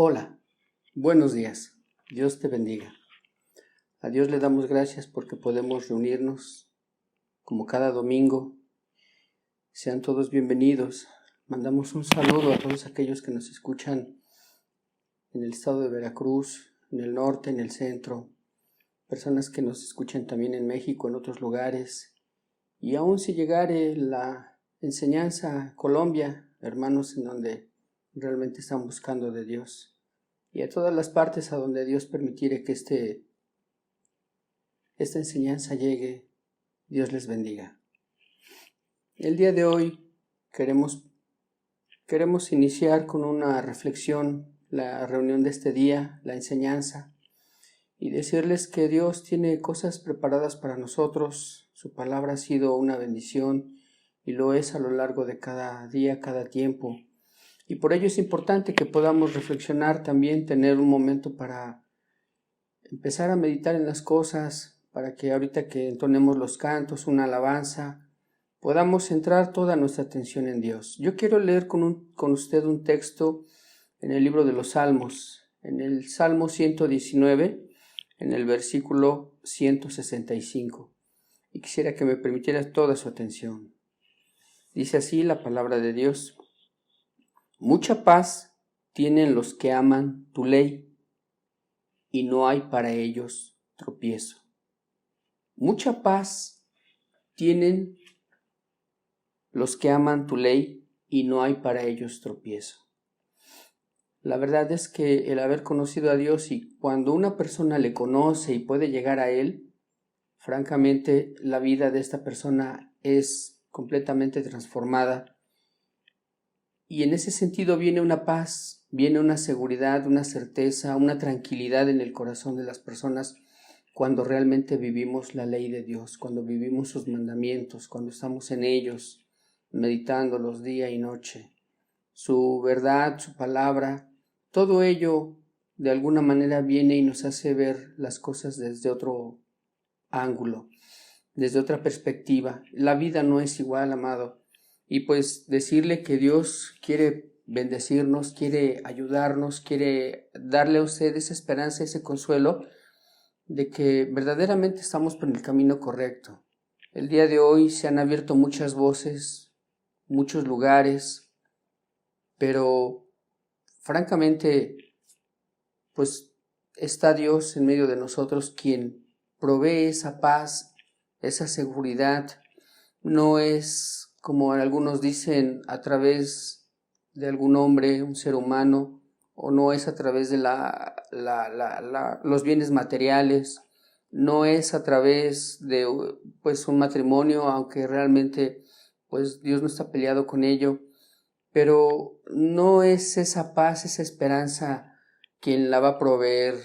Hola, buenos días, Dios te bendiga. A Dios le damos gracias porque podemos reunirnos como cada domingo. Sean todos bienvenidos. Mandamos un saludo a todos aquellos que nos escuchan en el estado de Veracruz, en el norte, en el centro, personas que nos escuchan también en México, en otros lugares, y aún si llegare la enseñanza a Colombia, hermanos en donde realmente están buscando de Dios. Y a todas las partes a donde Dios permitiere que esta enseñanza llegue, Dios les bendiga. El día de hoy queremos iniciar con una reflexión, la reunión de este día, la enseñanza, y decirles que Dios tiene cosas preparadas para nosotros. Su palabra ha sido una bendición y lo es a lo largo de cada día, cada tiempo. Y por ello es importante que podamos reflexionar también, tener un momento para empezar a meditar en las cosas, para que ahorita que entonemos los cantos, una alabanza, podamos centrar toda nuestra atención en Dios. Yo quiero leer con usted un texto en el libro de los Salmos, en el Salmo 119, en el versículo 165, y quisiera que me permitiera toda su atención. Dice así la palabra de Dios: Mucha paz tienen los que aman tu ley, y no hay para ellos tropiezo. Mucha paz tienen los que aman tu ley, y no hay para ellos tropiezo. La verdad es que el haber conocido a Dios, y cuando una persona le conoce y puede llegar a Él, francamente la vida de esta persona es completamente transformada. Y en ese sentido viene una paz, viene una seguridad, una certeza, una tranquilidad en el corazón de las personas cuando realmente vivimos la ley de Dios, cuando vivimos sus mandamientos, cuando estamos en ellos, meditándolos día y noche. Su verdad, su palabra, todo ello de alguna manera viene y nos hace ver las cosas desde otro ángulo, desde otra perspectiva. La vida no es igual, amado. Y pues decirle que Dios quiere bendecirnos, quiere ayudarnos, quiere darle a usted esa esperanza, ese consuelo de que verdaderamente estamos por el camino correcto. El día de hoy se han abierto muchas voces, muchos lugares, pero francamente, pues está Dios en medio de nosotros quien provee esa paz, esa seguridad. No es, como algunos dicen, a través de algún hombre, un ser humano, o no es a través de los bienes materiales, no es a través de pues un matrimonio, aunque realmente pues Dios no está peleado con ello, pero no es esa paz, esa esperanza quien la va a proveer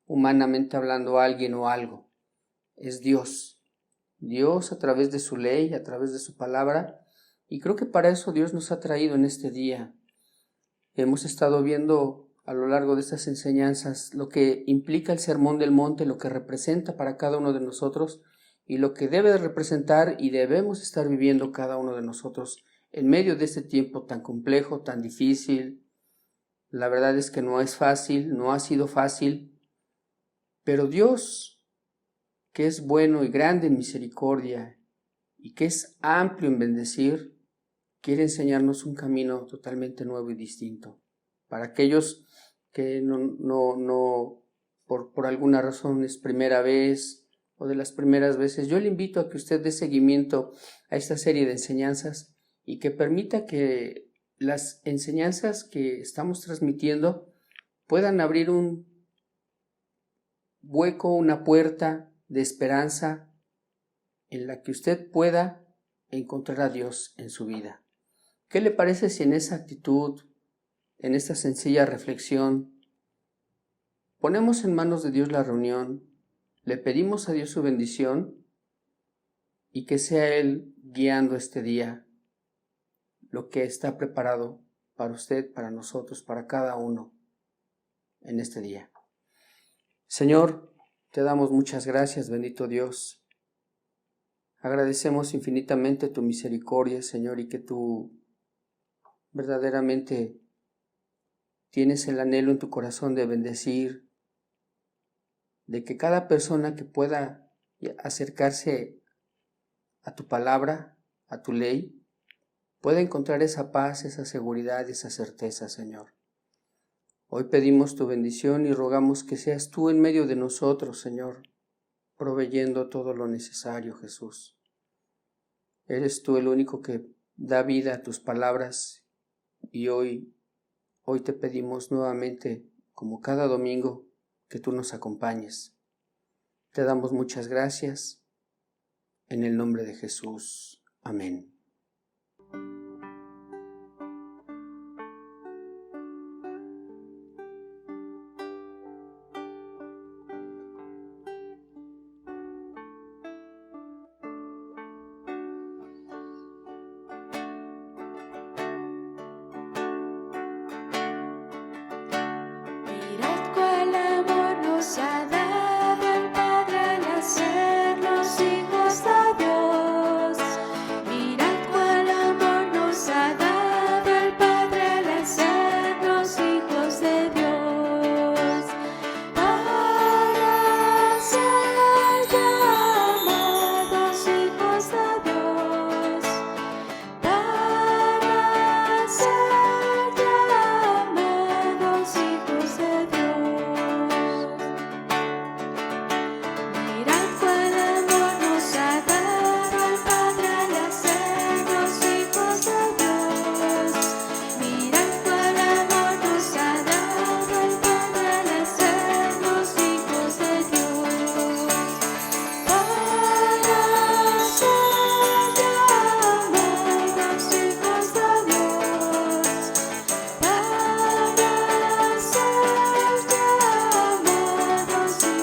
humanamente hablando a alguien o algo. Es Dios. Dios a través de su ley, a través de su palabra, y creo que para eso Dios nos ha traído en este día. Hemos estado viendo a lo largo de estas enseñanzas lo que implica el Sermón del Monte, lo que representa para cada uno de nosotros y lo que debe de representar y debemos estar viviendo cada uno de nosotros en medio de este tiempo tan complejo, tan difícil. La verdad es que no es fácil, no ha sido fácil, pero Dios, que es bueno y grande en misericordia y que es amplio en bendecir, quiere enseñarnos un camino totalmente nuevo y distinto. Para aquellos que por alguna razón es primera vez o de las primeras veces, yo le invito a que usted dé seguimiento a esta serie de enseñanzas y que permita que las enseñanzas que estamos transmitiendo puedan abrir un hueco, una puerta de esperanza en la que usted pueda encontrar a Dios en su vida. ¿Qué le parece si en esa actitud, en esta sencilla reflexión, ponemos en manos de Dios la reunión, le pedimos a Dios su bendición y que sea Él guiando este día lo que está preparado para usted, para nosotros, para cada uno en este día? Señor, te damos muchas gracias, bendito Dios. Agradecemos infinitamente tu misericordia, Señor, y que tú verdaderamente tienes el anhelo en tu corazón de bendecir, de que cada persona que pueda acercarse a tu palabra, a tu ley, pueda encontrar esa paz, esa seguridad y esa certeza, Señor. Hoy pedimos tu bendición y rogamos que seas tú en medio de nosotros, Señor, proveyendo todo lo necesario, Jesús. Eres tú el único que da vida a tus palabras y hoy te pedimos nuevamente, como cada domingo, que tú nos acompañes. Te damos muchas gracias en el nombre de Jesús. Amén. Mirad cuál amor nos ha dado el Padre al hacernos hijos de Dios. Mirad cuál amor nos ha dado el Padre al hacernos hijos de Dios. Para ser llamados hijos de Dios. Para ser llamados hijos de Dios. Mirad cuál amor nos ha dado el Padre al hacernos hijos de Dios. Mirad cuál amor nos ha dado el Padre al hacernos hijos de Dios. Para ser llamados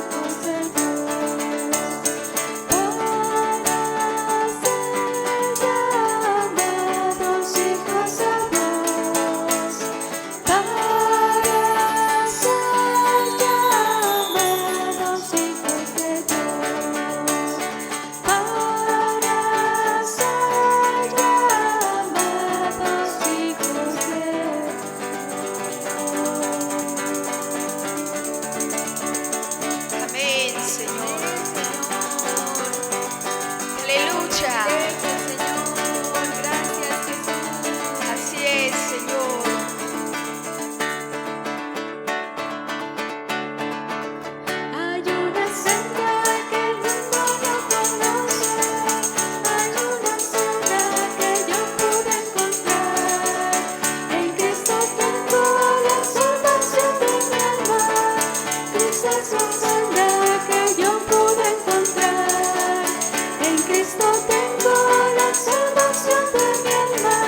hijos de Dios. Para ser llamados hijos de Dios. Amén, Señor. Aleluya. Gracias, Señor. Gracias, Jesús. Así es, Señor. Hay una senda que el mundo no conoce. Hay una senda que yo pude encontrar. En Cristo tengo la salvación de mi alma. Cristo es la senda que yo pude encontrar. En Cristo tengo la salvación de mi alma.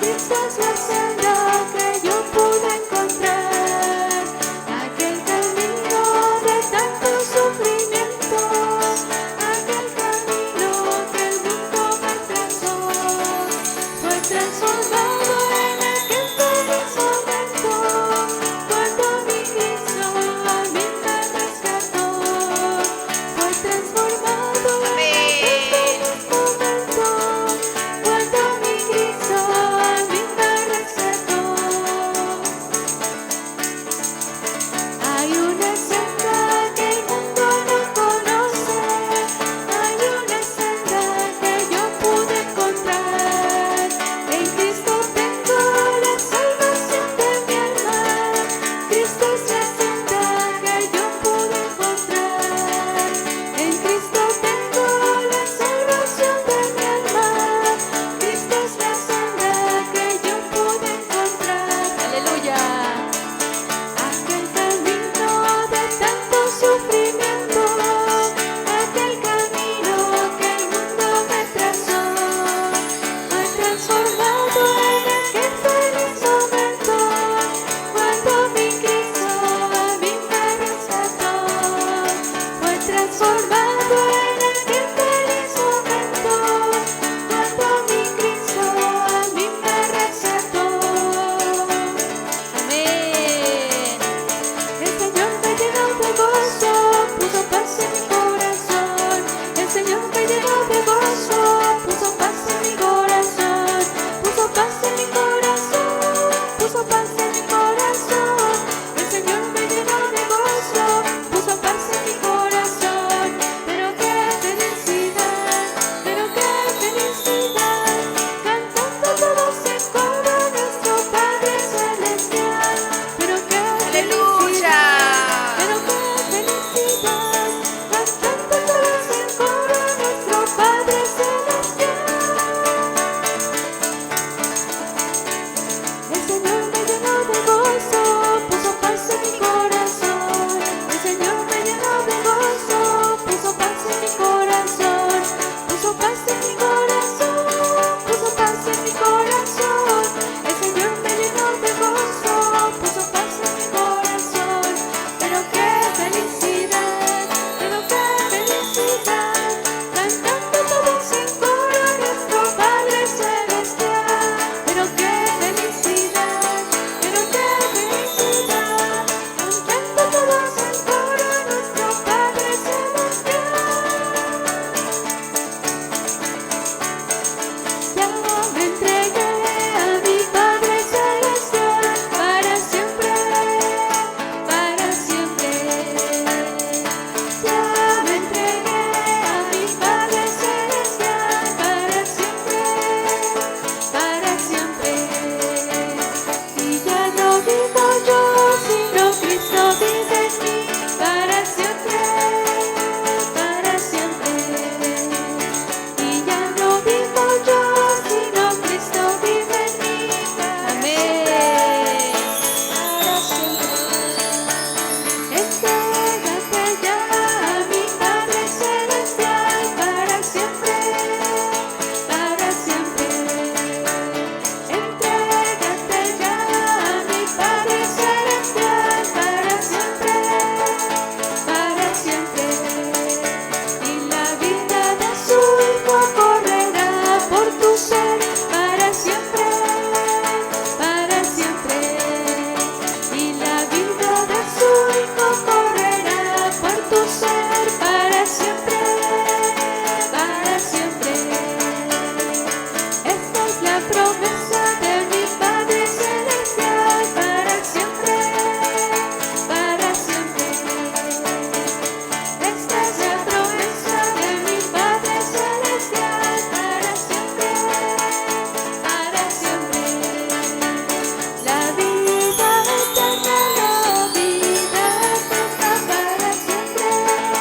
Cristo es la senda que yo pude encontrar. Aquel camino de tantos sufrimientos, aquel camino que el mundo me trazó, fue transformado en aquel feliz momento, cuando mi Cristo a mí me rescató. Fue transformado en aquel feliz momento, cuando mi Cristo a mí me rescató. Hay una senda que el mundo no conoce. Hay una senda que yo pude encontrar. En Cristo tengo la salvación de mi alma. Cristo es la senda que yo pude encontrar. En Cristo tengo la salvación de mi alma. Cristo es la senda que yo pude encontrar. Aleluya. Aquel camino de tanto sufrimiento, aquel camino que el mundo me trazó, fue transformado en aquel feliz momento, cuando mi Cristo a mí me rescató. Fue transformado en aquel feliz momento, cuando mi Cristo a mí me rescató. Amén. El Señor me llenó de gozo, puso paz en mi corazón. El Señor me llenó de gozo, puso paz en mi corazón. Puso paz en mi corazón, puso paz en mi corazón. tu ser para siempre, para siempre. Esta es la promesa de mi Padre Celestial para siempre, para siempre. Esta es la promesa de mi Padre Celestial para siempre, para siempre. La vida eterna para siempre,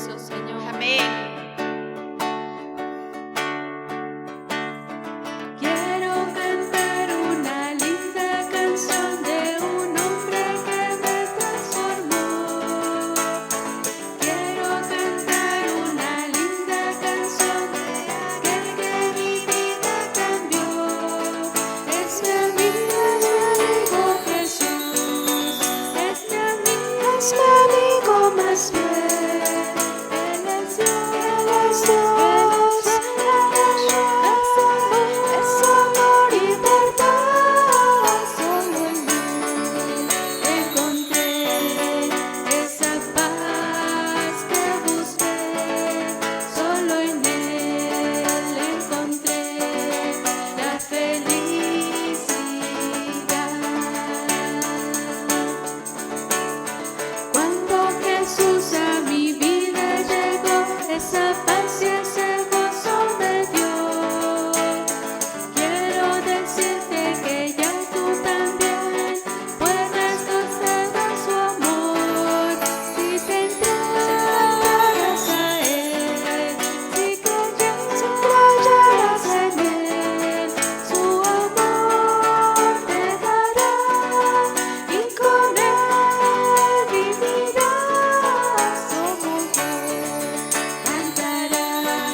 eso, Señor. Amén. Quiero cantar una linda canción de un hombre que me transformó. Quiero cantar una linda canción de aquel que mi vida cambió. Es mi amigo Jesús, es mi amigo más fiel. Él es Dios, es amor y verdad. Solo en Él encontré esa paz que busqué. Solo en Él encontré la felicidad. Cuando Jesús a mi vida llegó, esa paz y ese gozo me dio. Quiero decirte que ya tú también puedes gozar de su amor. Si te entregarás a Él, si creyerás en Él, su amor te dará y con Él vivirás. Como yo cantarás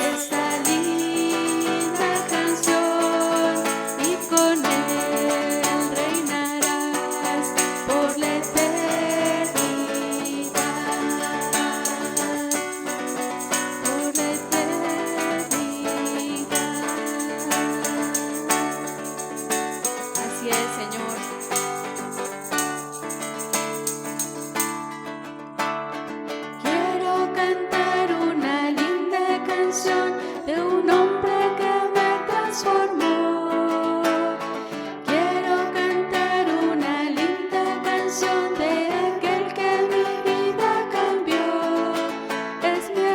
esta linda canción y con Él reinarás por la eternidad. Por la eternidad. Así es, Señor. Quiero cantar una linda canción de un hombre que me transformó. Quiero cantar una linda canción de aquel que mi vida cambió. Es mi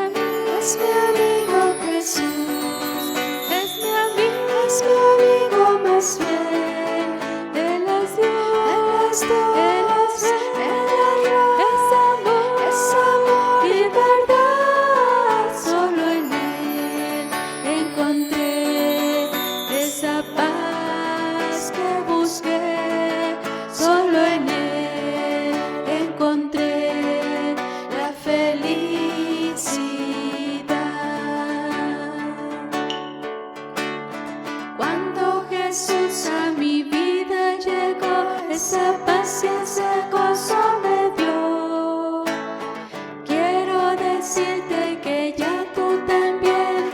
amigo Jesús, es mi amigo más fiel. Él es Dios, es amor y verdad. Solo en Él encontré esa paz que busqué. Solo en Él encontré la felicidad. Cuando Jesús a mi vida llegó, esa paz y ese gozo me dio. Quiero decirte que ya tú también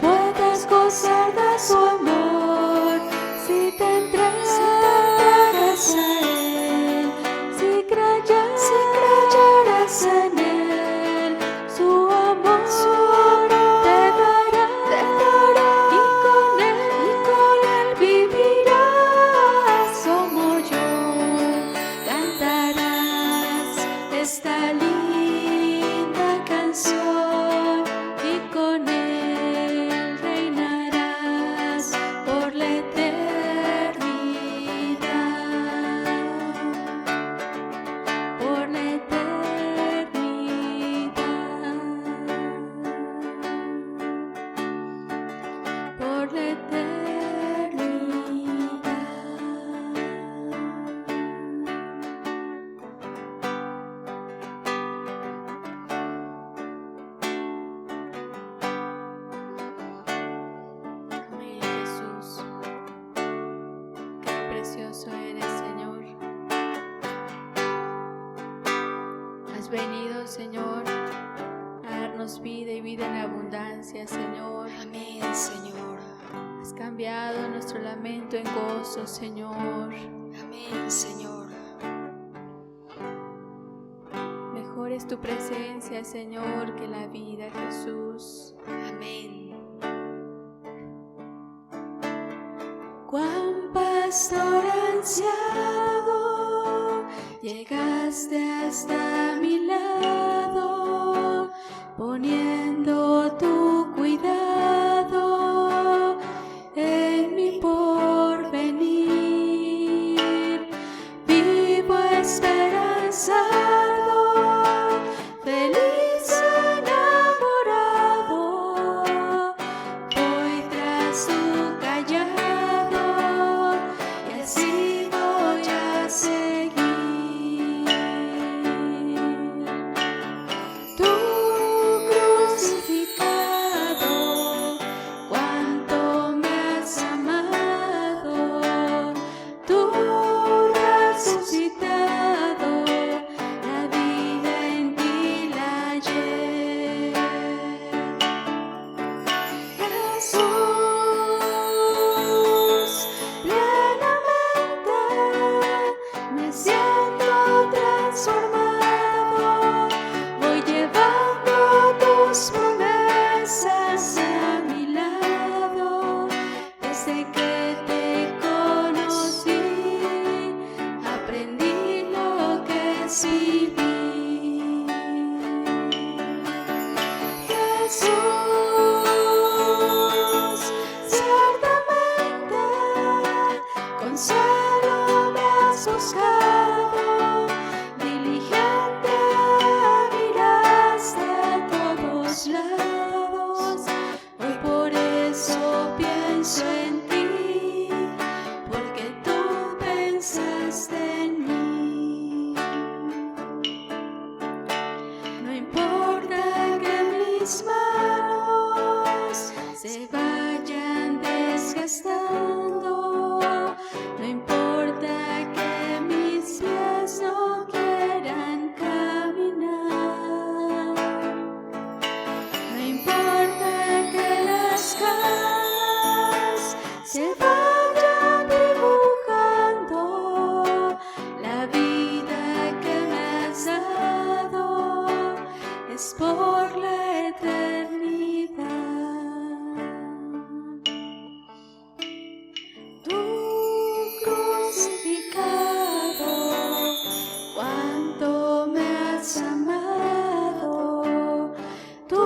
puedes gozar de su amor. Si te entregarás a Él, si creyerás en Él, su amor te dará y con Él vivirás. Como yo cantarás esta linda canción y con Él reinarás por la eternidad. Por la eternidad. Por la eternidad. Amén, Jesús. Qué precioso eres, Señor. Has venido, Señor, a darnos vida y vida en abundancia, Señor. Amén, Señor. Has cambiado nuestro lamento en gozo, Señor. Amén, Señor. Mejor es tu presencia, Señor, que la vida, Jesús. Amén. Cuán pastor ansiado, llegaste hasta mi lado, poniendo tu cuidado en mi porvenir. Vivo esperanzado, feliz es vivir. Jesús, ciertamente con celo me has buscado, diligente miraste a todos lados. Hoy por eso pienso en ti, porque tú pensaste en mí. No importa que mis manos se vayan desgastando, no importa que mis pies no quieran caminar, no importa que las caras se vayan dibujando, la vida que me has dado es por la eternidad. Tú crucificado, cuánto me has amado, tú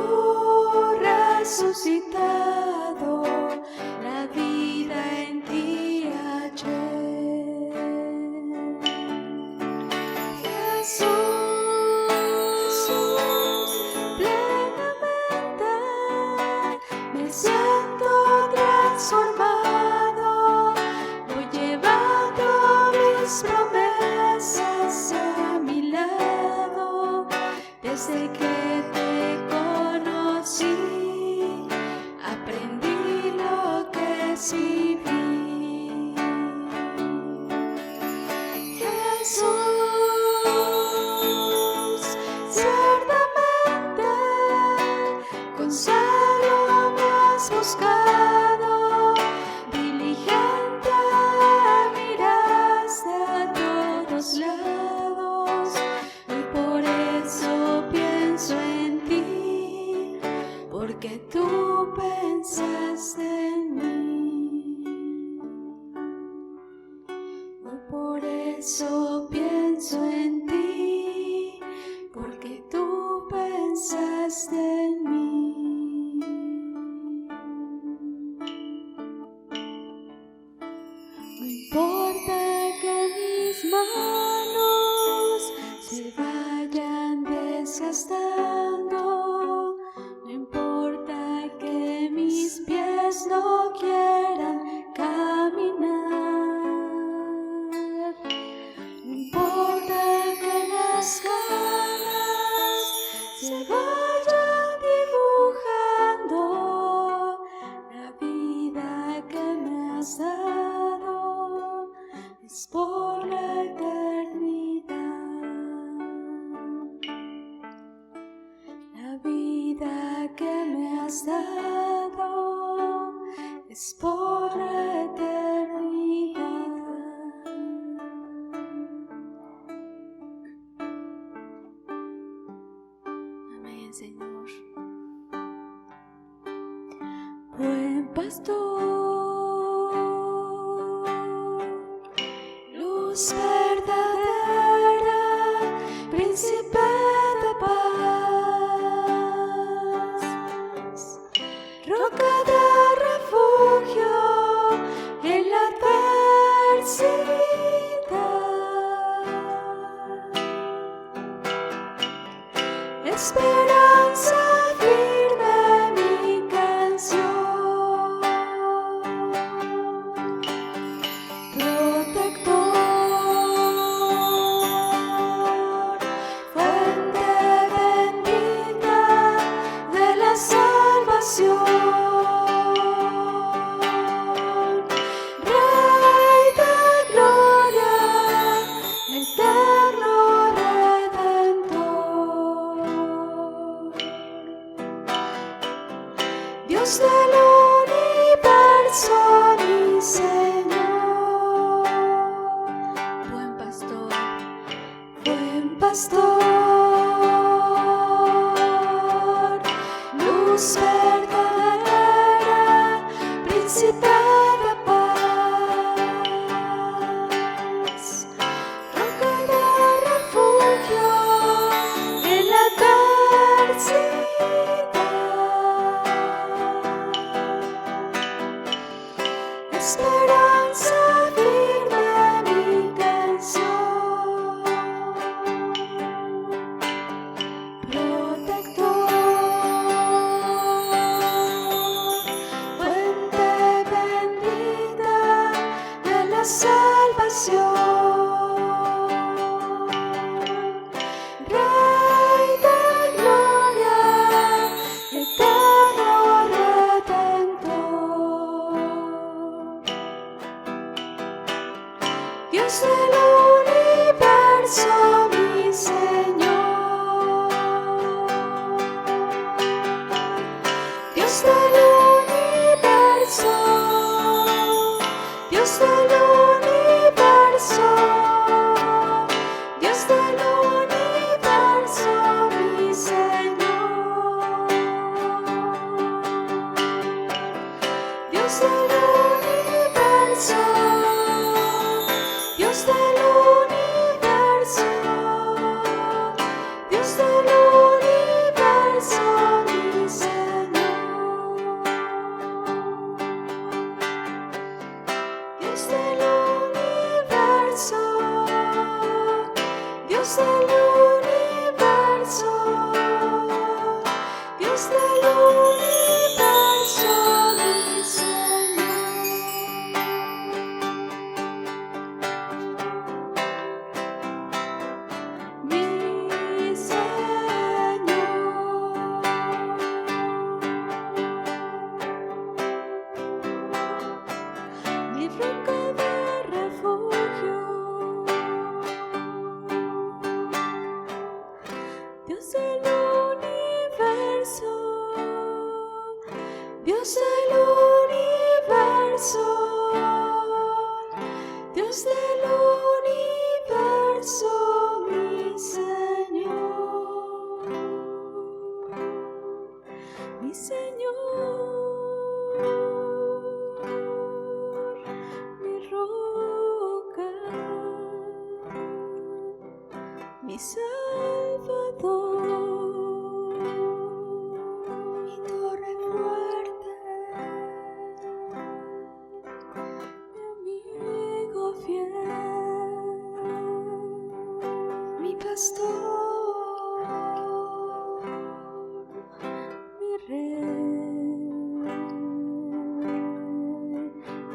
resucitado, la vida en ti hallé. Jesús, plenamente me siento transformado, voy llevando mis promesas a mi lado. Desde que te conocí, aprendí lo que es vivir. Jesús, ciertamente con celo me has buscado, diligente miraste a todos lados. Y por eso pienso en ti, porque tú pensaste en mí. Hoy por eso pienso en ti, porque tú pensaste en mí. No importa que mis manos se vayan desgastando, no importa que mis pies no quieran caminar, no importa que las caras se vayan dibujando, la vida que me has dado es por la eternidad. La vida que me has dado es por la eternidad. Amén, Señor. Buen pastor, luz verdadera, príncipe de paz, roca de refugio en la adversidad, esperanza firme mi canción, protector, fuente bendita de la salvación, Rey de gloria, eterno Redentor, Dios del universo, mi Señor. Buen pastor, luz verdadera, príncipe de paz, roca de refugio universo, mi Señor. Dios del universo, Dios del universo, Dios del universo, mi Señor. Dios del universo, Dios del universo, Dios del universo, mi Señor. Dios del universo, Dios del universo, Dios del universo, mi mi roca de refugio, Dios del universo, Dios del universo, Dios del universo, mi Señor, mi Señor, mi roca, mi Salvador, mi torre fuerte, mi amigo fiel, mi pastor, mi rey,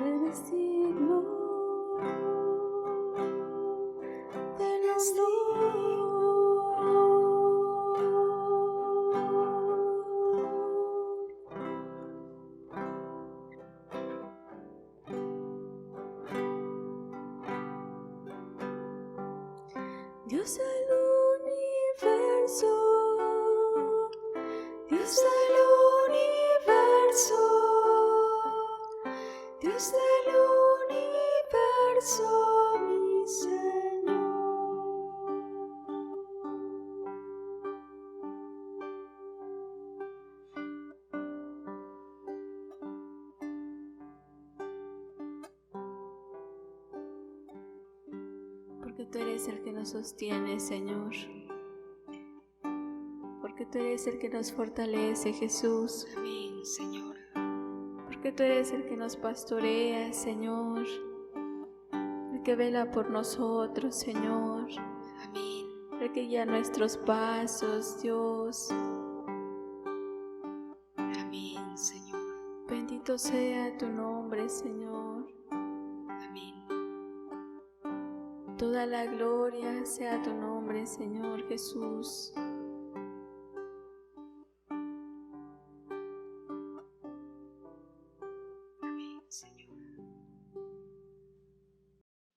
eres digno, eres Dios del universo, Dios del universo, Dios del universo, mi Señor. Porque tú eres el que nos sostiene, Señor. Porque tú eres el que nos fortalece, Jesús. Amén, Señor. Porque tú eres el que nos pastorea, Señor. El que vela por nosotros, Señor. Amén. El que guía nuestros pasos, Dios. Amén, Señor. Bendito sea tu nombre, Señor. Amén. Toda la gloria sea tu nombre, Señor Jesús. Amén, Señor.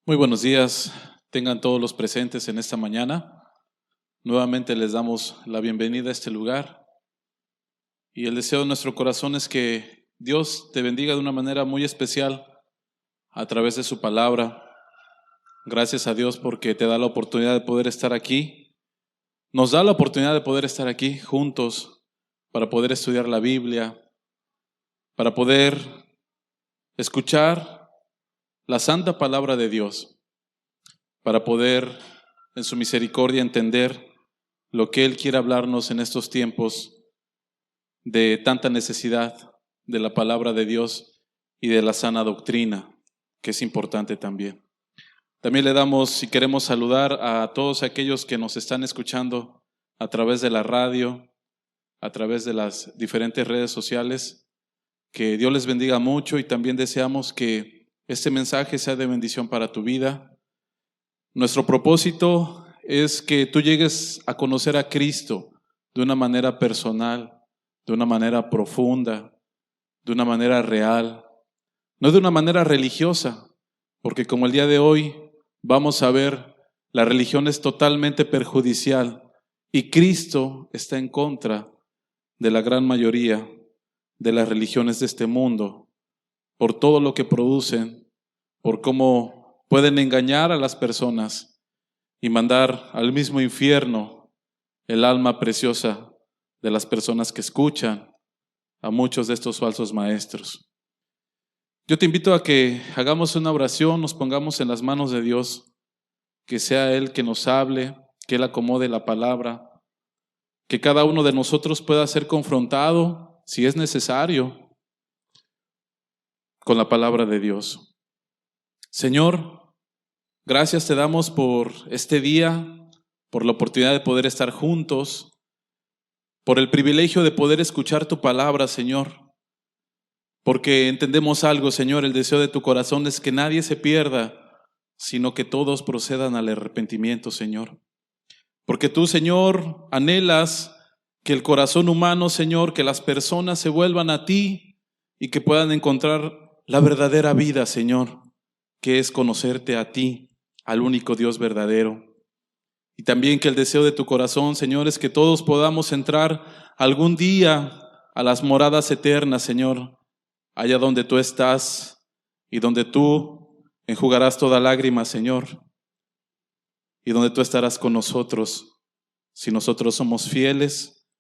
Muy buenos días, tengan todos los presentes en esta mañana. Nuevamente les damos la bienvenida a este lugar y el deseo de nuestro corazón es que Dios te bendiga de una manera muy especial a través de su palabra. Gracias a Dios porque te da la oportunidad de poder estar aquí. Nos da la oportunidad de poder estar aquí juntos para poder estudiar la Biblia, para poder escuchar la santa palabra de Dios, para poder en su misericordia entender lo que Él quiere hablarnos en estos tiempos de tanta necesidad de la palabra de Dios y de la sana doctrina, que es importante también. También le damos y queremos saludar a todos aquellos que nos están escuchando a través de la radio, a través de las diferentes redes sociales. Que Dios les bendiga mucho y también deseamos que este mensaje sea de bendición para tu vida. Nuestro propósito es que tú llegues a conocer a Cristo de una manera personal, de una manera profunda, de una manera real, no de una manera religiosa, porque como el día de hoy vamos a ver La religión es totalmente perjudicial y Cristo está en contra de la gran mayoría de las religiones de este mundo, por todo lo que producen, por cómo pueden engañar a las personas y mandar al mismo infierno el alma preciosa de las personas que escuchan a muchos de estos falsos maestros. Yo te invito a que hagamos una oración, nos pongamos en las manos de Dios, que sea Él que nos hable, que Él acomode la palabra, que cada uno de nosotros pueda ser confrontado, si es necesario, con la palabra de Dios. Señor, gracias te damos por este día, por la oportunidad de poder estar juntos, por el privilegio de poder escuchar tu palabra, Señor. Porque entendemos algo, Señor, el deseo de tu corazón es que nadie se pierda, sino que todos procedan al arrepentimiento, Señor. Porque tú, Señor, anhelas que el corazón humano, Señor, que las personas se vuelvan a ti y que puedan encontrar la verdadera vida, Señor, que es conocerte a ti, al único Dios verdadero. Y también que el deseo de tu corazón, Señor, es que todos podamos entrar algún día a las moradas eternas, Señor, allá donde tú estás y donde tú enjugarás toda lágrima, Señor, y donde tú estarás con nosotros si nosotros somos fieles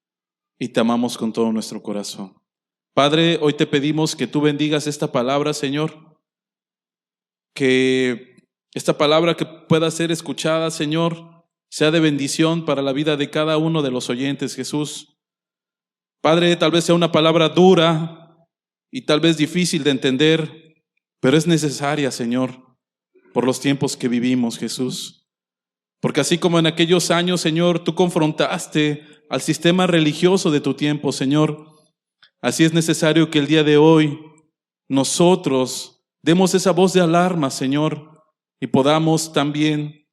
y te amamos con todo nuestro corazón. Padre, hoy te pedimos que tú bendigas esta palabra, Señor, que esta palabra que pueda ser escuchada, Señor, sea de bendición para la vida de cada uno de los oyentes, Jesús. Padre, tal vez sea una palabra dura y tal vez difícil de entender, pero es necesaria, Señor, por los tiempos que vivimos, Jesús. Porque así como en aquellos años, Señor, tú confrontaste al sistema religioso de tu tiempo, Señor, así es necesario que el día de hoy nosotros demos esa voz de alarma, Señor, y podamos también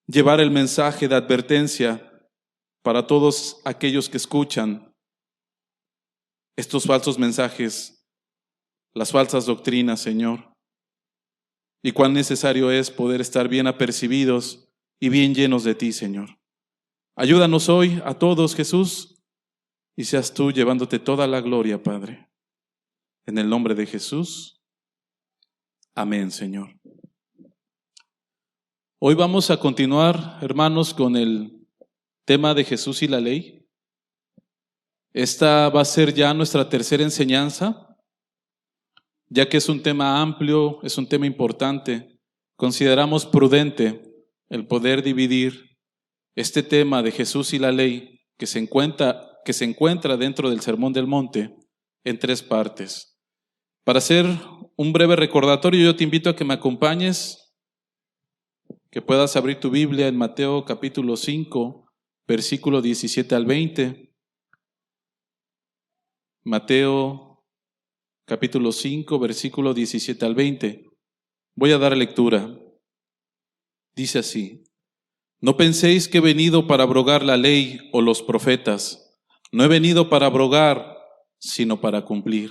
llevar el mensaje de advertencia para todos aquellos que escuchan estos falsos mensajes, las falsas doctrinas, Señor. Y cuán necesario es poder estar bien apercibidos y bien llenos de ti, Señor. Ayúdanos hoy a todos, Jesús, y seas tú llevándote toda la gloria, Padre. En el nombre de Jesús. Amén, Señor. Hoy vamos a continuar, hermanos, con el tema de Jesús y la ley. Esta va a ser ya nuestra tercera enseñanza, ya que es un tema amplio, es un tema importante. Consideramos prudente el poder dividir este tema de Jesús y la ley que se encuentra dentro del Sermón del Monte en 3 partes. Para hacer un breve recordatorio, yo te invito a que me acompañes, que puedas abrir tu Biblia en Mateo capítulo 5, versículo 17 al 20. Mateo capítulo 5, versículo 17 al 20. Voy a dar lectura. Dice así: No penséis que he venido para abrogar la ley o los profetas. No he venido para abrogar, sino para cumplir.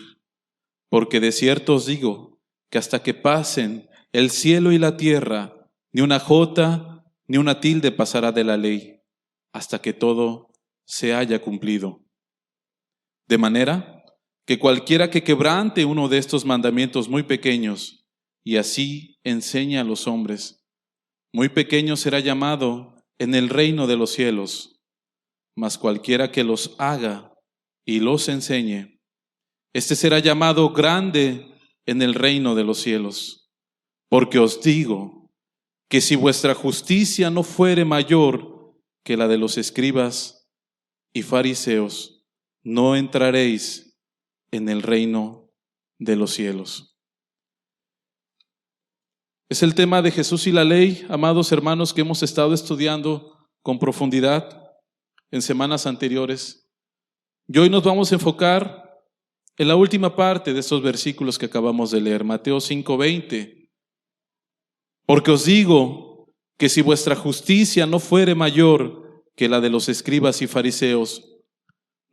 Porque de cierto os digo que hasta que pasen el cielo y la tierra, ni una jota ni una tilde pasará de la ley, hasta que todo se haya cumplido. De manera que cualquiera que quebrante uno de estos mandamientos muy pequeños y así enseña a los hombres, muy pequeño será llamado en el reino de los cielos. Mas cualquiera que los haga y los enseñe, este será llamado grande en el reino de los cielos. Porque os digo que si vuestra justicia no fuere mayor que la de los escribas y fariseos, no entraréis en el reino de los cielos. Es el tema de Jesús y la ley, amados hermanos, que hemos estado estudiando con profundidad en semanas anteriores. Y hoy nos vamos a enfocar en la última parte de estos versículos que acabamos de leer, Mateo 5:20. Porque os digo que si vuestra justicia no fuere mayor que la de los escribas y fariseos,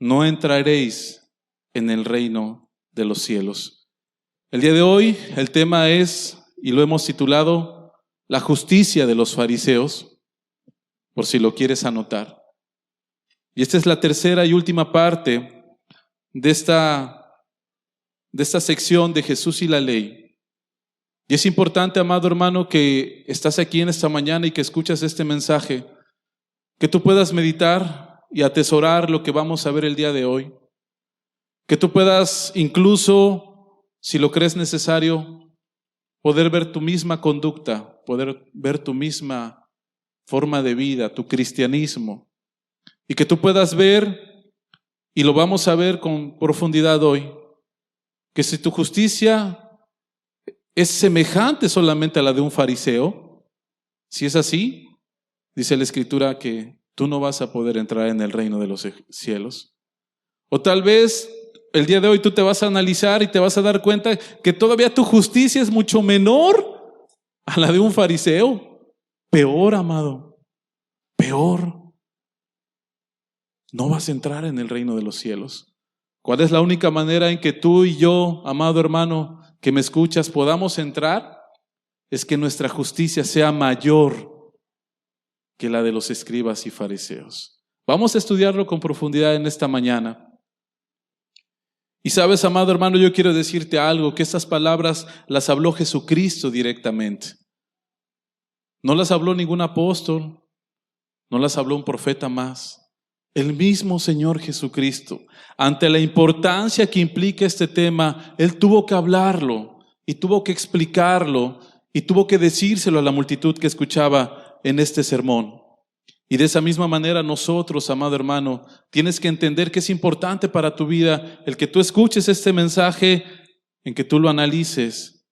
no entraréis en el reino de los cielos. El día de hoy el tema es, y lo hemos titulado, la justicia de los fariseos, por si lo quieres anotar. Y esta es la tercera y última parte de esta sección de Jesús y la ley. Y es importante, amado hermano, que estás aquí en esta mañana y que escuchas este mensaje, que tú puedas meditar y atesorar lo que vamos a ver el día de hoy. Que tú puedas incluso, si lo crees necesario, poder ver tu misma conducta, poder ver tu misma forma de vida, tu cristianismo. Y que tú puedas ver, y lo vamos a ver con profundidad hoy, que si tu justicia es semejante solamente a la de un fariseo, si es así, dice la Escritura que tú no vas a poder entrar en el reino de los cielos. O tal vez el día de hoy tú te vas a analizar y te vas a dar cuenta que todavía tu justicia es mucho menor a la de un fariseo. Peor, amado, peor. No vas a entrar en el reino de los cielos. ¿Cuál es la única manera en que tú y yo, amado hermano, que me escuchas, podamos entrar? Es que nuestra justicia sea mayor que la de los escribas y fariseos. Vamos a estudiarlo con profundidad en esta mañana. Y sabes, amado hermano, yo quiero decirte algo, que estas palabras las habló Jesucristo directamente. No las habló ningún apóstol, no las habló un profeta más. El mismo Señor Jesucristo, ante la importancia que implica este tema, Él tuvo que hablarlo y tuvo que explicarlo y tuvo que decírselo a la multitud que escuchaba en este sermón. Y de esa misma manera nosotros, amado hermano, tienes que entender que es importante para tu vida el que tú escuches este mensaje, en que tú lo analices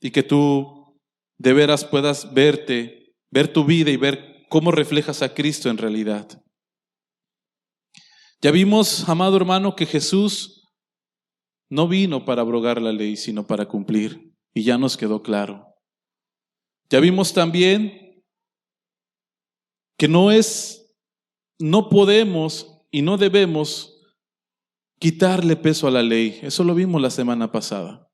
y que tú de veras puedas ver tu vida y ver cómo reflejas a Cristo en realidad. Ya vimos, amado hermano, que Jesús no vino para abrogar la ley, sino para cumplir. Y ya nos quedó claro. Ya vimos también que no podemos y no debemos quitarle peso a la ley. Eso lo vimos la semana pasada.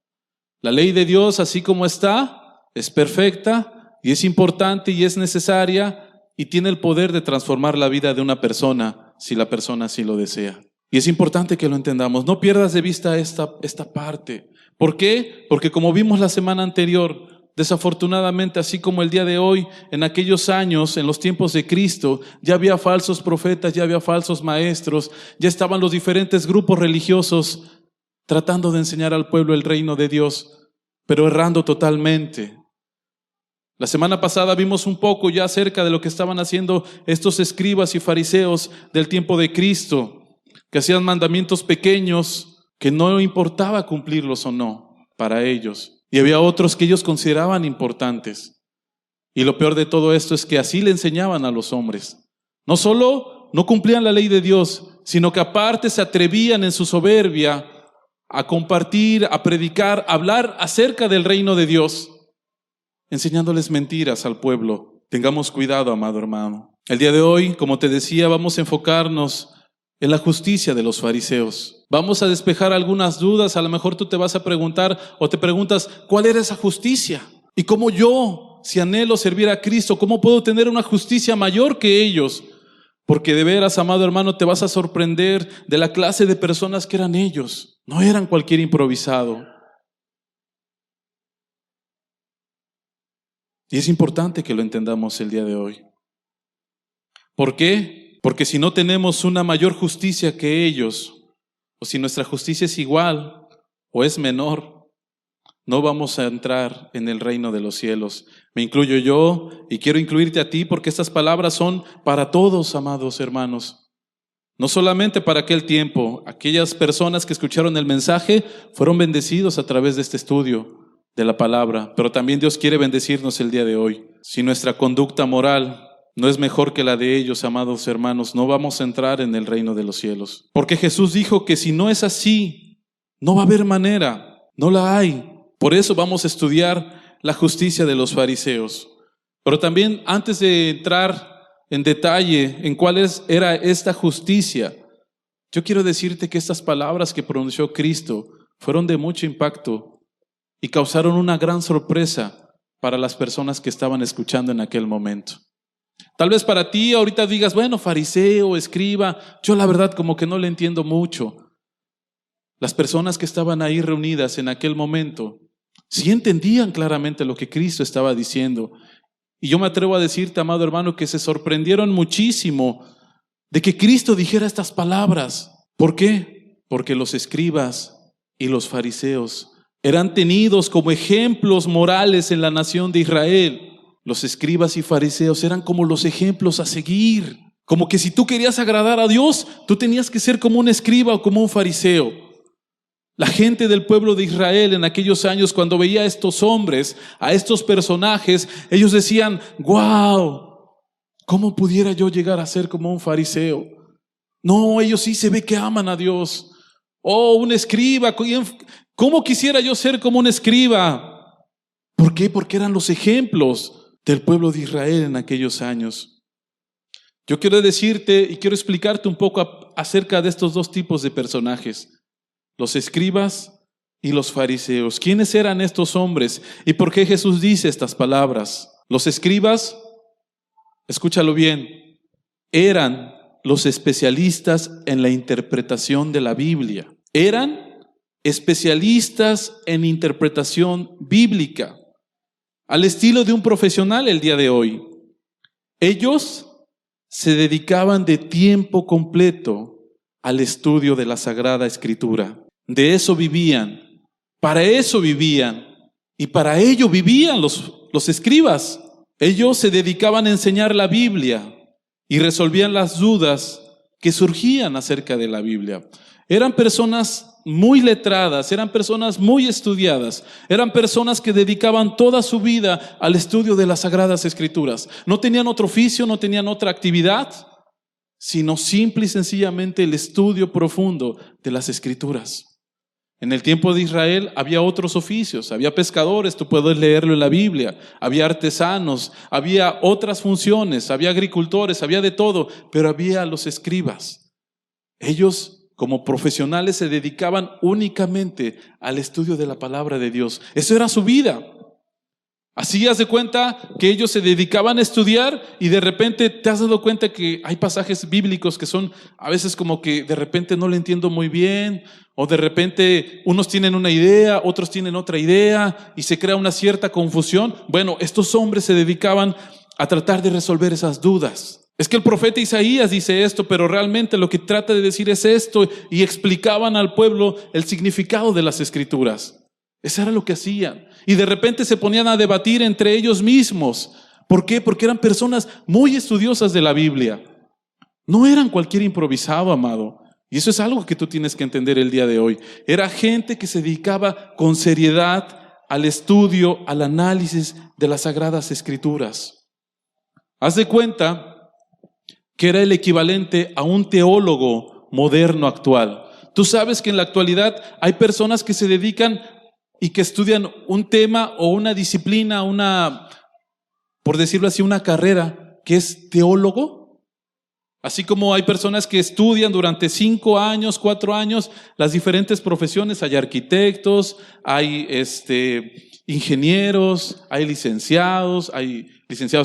La ley de Dios, así como está, es perfecta y es importante y es necesaria y tiene el poder de transformar la vida de una persona si la persona así lo desea. Y es importante que lo entendamos. No pierdas de vista esta parte. ¿Por qué? Porque como vimos la semana anterior, desafortunadamente, así como el día de hoy, en aquellos años, en los tiempos de Cristo, ya había falsos profetas, ya había falsos maestros, ya estaban los diferentes grupos religiosos tratando de enseñar al pueblo el reino de Dios, pero errando totalmente. La semana pasada vimos un poco ya acerca de lo que estaban haciendo estos escribas y fariseos del tiempo de Cristo, que hacían mandamientos pequeños que no importaba cumplirlos o no para ellos. Y había otros que ellos consideraban importantes. Y lo peor de todo esto es que así le enseñaban a los hombres. No solo no cumplían la ley de Dios, sino que aparte se atrevían en su soberbia a compartir, a predicar, a hablar acerca del reino de Dios, enseñándoles mentiras al pueblo. Tengamos cuidado, amado hermano. El día de hoy, como te decía, vamos a enfocarnos en la justicia de los fariseos. Vamos a despejar algunas dudas. A lo mejor tú te vas a preguntar o te preguntas, ¿cuál era esa justicia? ¿Y cómo yo, si anhelo servir a Cristo, cómo puedo tener una justicia mayor que ellos? Porque de veras, amado hermano, te vas a sorprender de la clase de personas que eran ellos. No eran cualquier improvisado. Y es importante que lo entendamos el día de hoy. ¿Por qué? Porque si no tenemos una mayor justicia que ellos, o si nuestra justicia es igual o es menor, no vamos a entrar en el reino de los cielos. Me incluyo yo y quiero incluirte a ti porque estas palabras son para todos, amados hermanos. No solamente para aquel tiempo. Aquellas personas que escucharon el mensaje fueron bendecidos a través de este estudio de la palabra, pero también Dios quiere bendecirnos el día de hoy. Si nuestra conducta moral no es mejor que la de ellos, amados hermanos, no vamos a entrar en el reino de los cielos. Porque Jesús dijo que si no es así, no va a haber manera, no la hay. Por eso vamos a estudiar la justicia de los fariseos. Pero también, antes de entrar en detalle en cuál era esta justicia, yo quiero decirte que estas palabras que pronunció Cristo fueron de mucho impacto y causaron una gran sorpresa para las personas que estaban escuchando en aquel momento. Tal vez para ti ahorita digas, bueno, fariseo, escriba, yo la verdad como que no le entiendo mucho. Las personas que estaban ahí reunidas en aquel momento sí entendían claramente lo que Cristo estaba diciendo. Y yo me atrevo a decirte, amado hermano, que se sorprendieron muchísimo de que Cristo dijera estas palabras. ¿Por qué? Porque los escribas y los fariseos eran tenidos como ejemplos morales en la nación de Israel. Los escribas y fariseos eran como los ejemplos a seguir. Como que si tú querías agradar a Dios, tú tenías que ser como un escriba o como un fariseo. La gente del pueblo de Israel en aquellos años, cuando veía a estos hombres, a estos personajes, ellos decían, wow, ¿cómo pudiera yo llegar a ser como un fariseo? No, ellos sí se ve que aman a Dios. Oh, un escriba, ¿cómo quisiera yo ser como un escriba? ¿Por qué? Porque eran los ejemplos del pueblo de Israel en aquellos años. Yo quiero decirte y quiero explicarte un poco acerca de estos dos tipos de personajes, los escribas y los fariseos. ¿Quiénes eran estos hombres y por qué Jesús dice estas palabras? Los escribas, escúchalo bien, eran los especialistas en la interpretación de la Biblia. Eran especialistas en interpretación bíblica, al estilo de un profesional el día de hoy. Ellos se dedicaban de tiempo completo al estudio de la Sagrada Escritura. De eso vivían, para eso vivían y para ello vivían los escribas. Ellos se dedicaban a enseñar la Biblia y resolvían las dudas que surgían acerca de la Biblia. Eran personas muy letradas, eran personas muy estudiadas, eran personas que dedicaban toda su vida al estudio de las Sagradas Escrituras. No tenían otro oficio, no tenían otra actividad, sino simple y sencillamente el estudio profundo de las Escrituras. En el tiempo de Israel había otros oficios, había pescadores, tú puedes leerlo en la Biblia, había artesanos, había otras funciones, había agricultores, había de todo, pero había los escribas. Ellos como profesionales se dedicaban únicamente al estudio de la palabra de Dios. Eso era su vida. Así haz de cuenta que ellos se dedicaban a estudiar y de repente te has dado cuenta que hay pasajes bíblicos que son a veces como que de repente no lo entiendo muy bien, o de repente unos tienen una idea, otros tienen otra idea y se crea una cierta confusión. Bueno, estos hombres se dedicaban a tratar de resolver esas dudas. Es que el profeta Isaías dice esto, pero realmente lo que trata de decir es esto, y explicaban al pueblo el significado de las Escrituras. Eso era lo que hacían. Y de repente se ponían a debatir entre ellos mismos. ¿Por qué? Porque eran personas muy estudiosas de la Biblia. No eran cualquier improvisado, amado. Y eso es algo que tú tienes que entender el día de hoy. Era gente que se dedicaba con seriedad al estudio, al análisis de las Sagradas Escrituras. Haz de cuenta que era el equivalente a un teólogo moderno actual. Tú sabes que en la actualidad hay personas que se dedican y que estudian un tema o una disciplina, por decirlo así, una carrera que es teólogo. Así como hay personas que estudian durante 5 años, 4 años, las diferentes profesiones, hay arquitectos, hay ingenieros, hay licenciados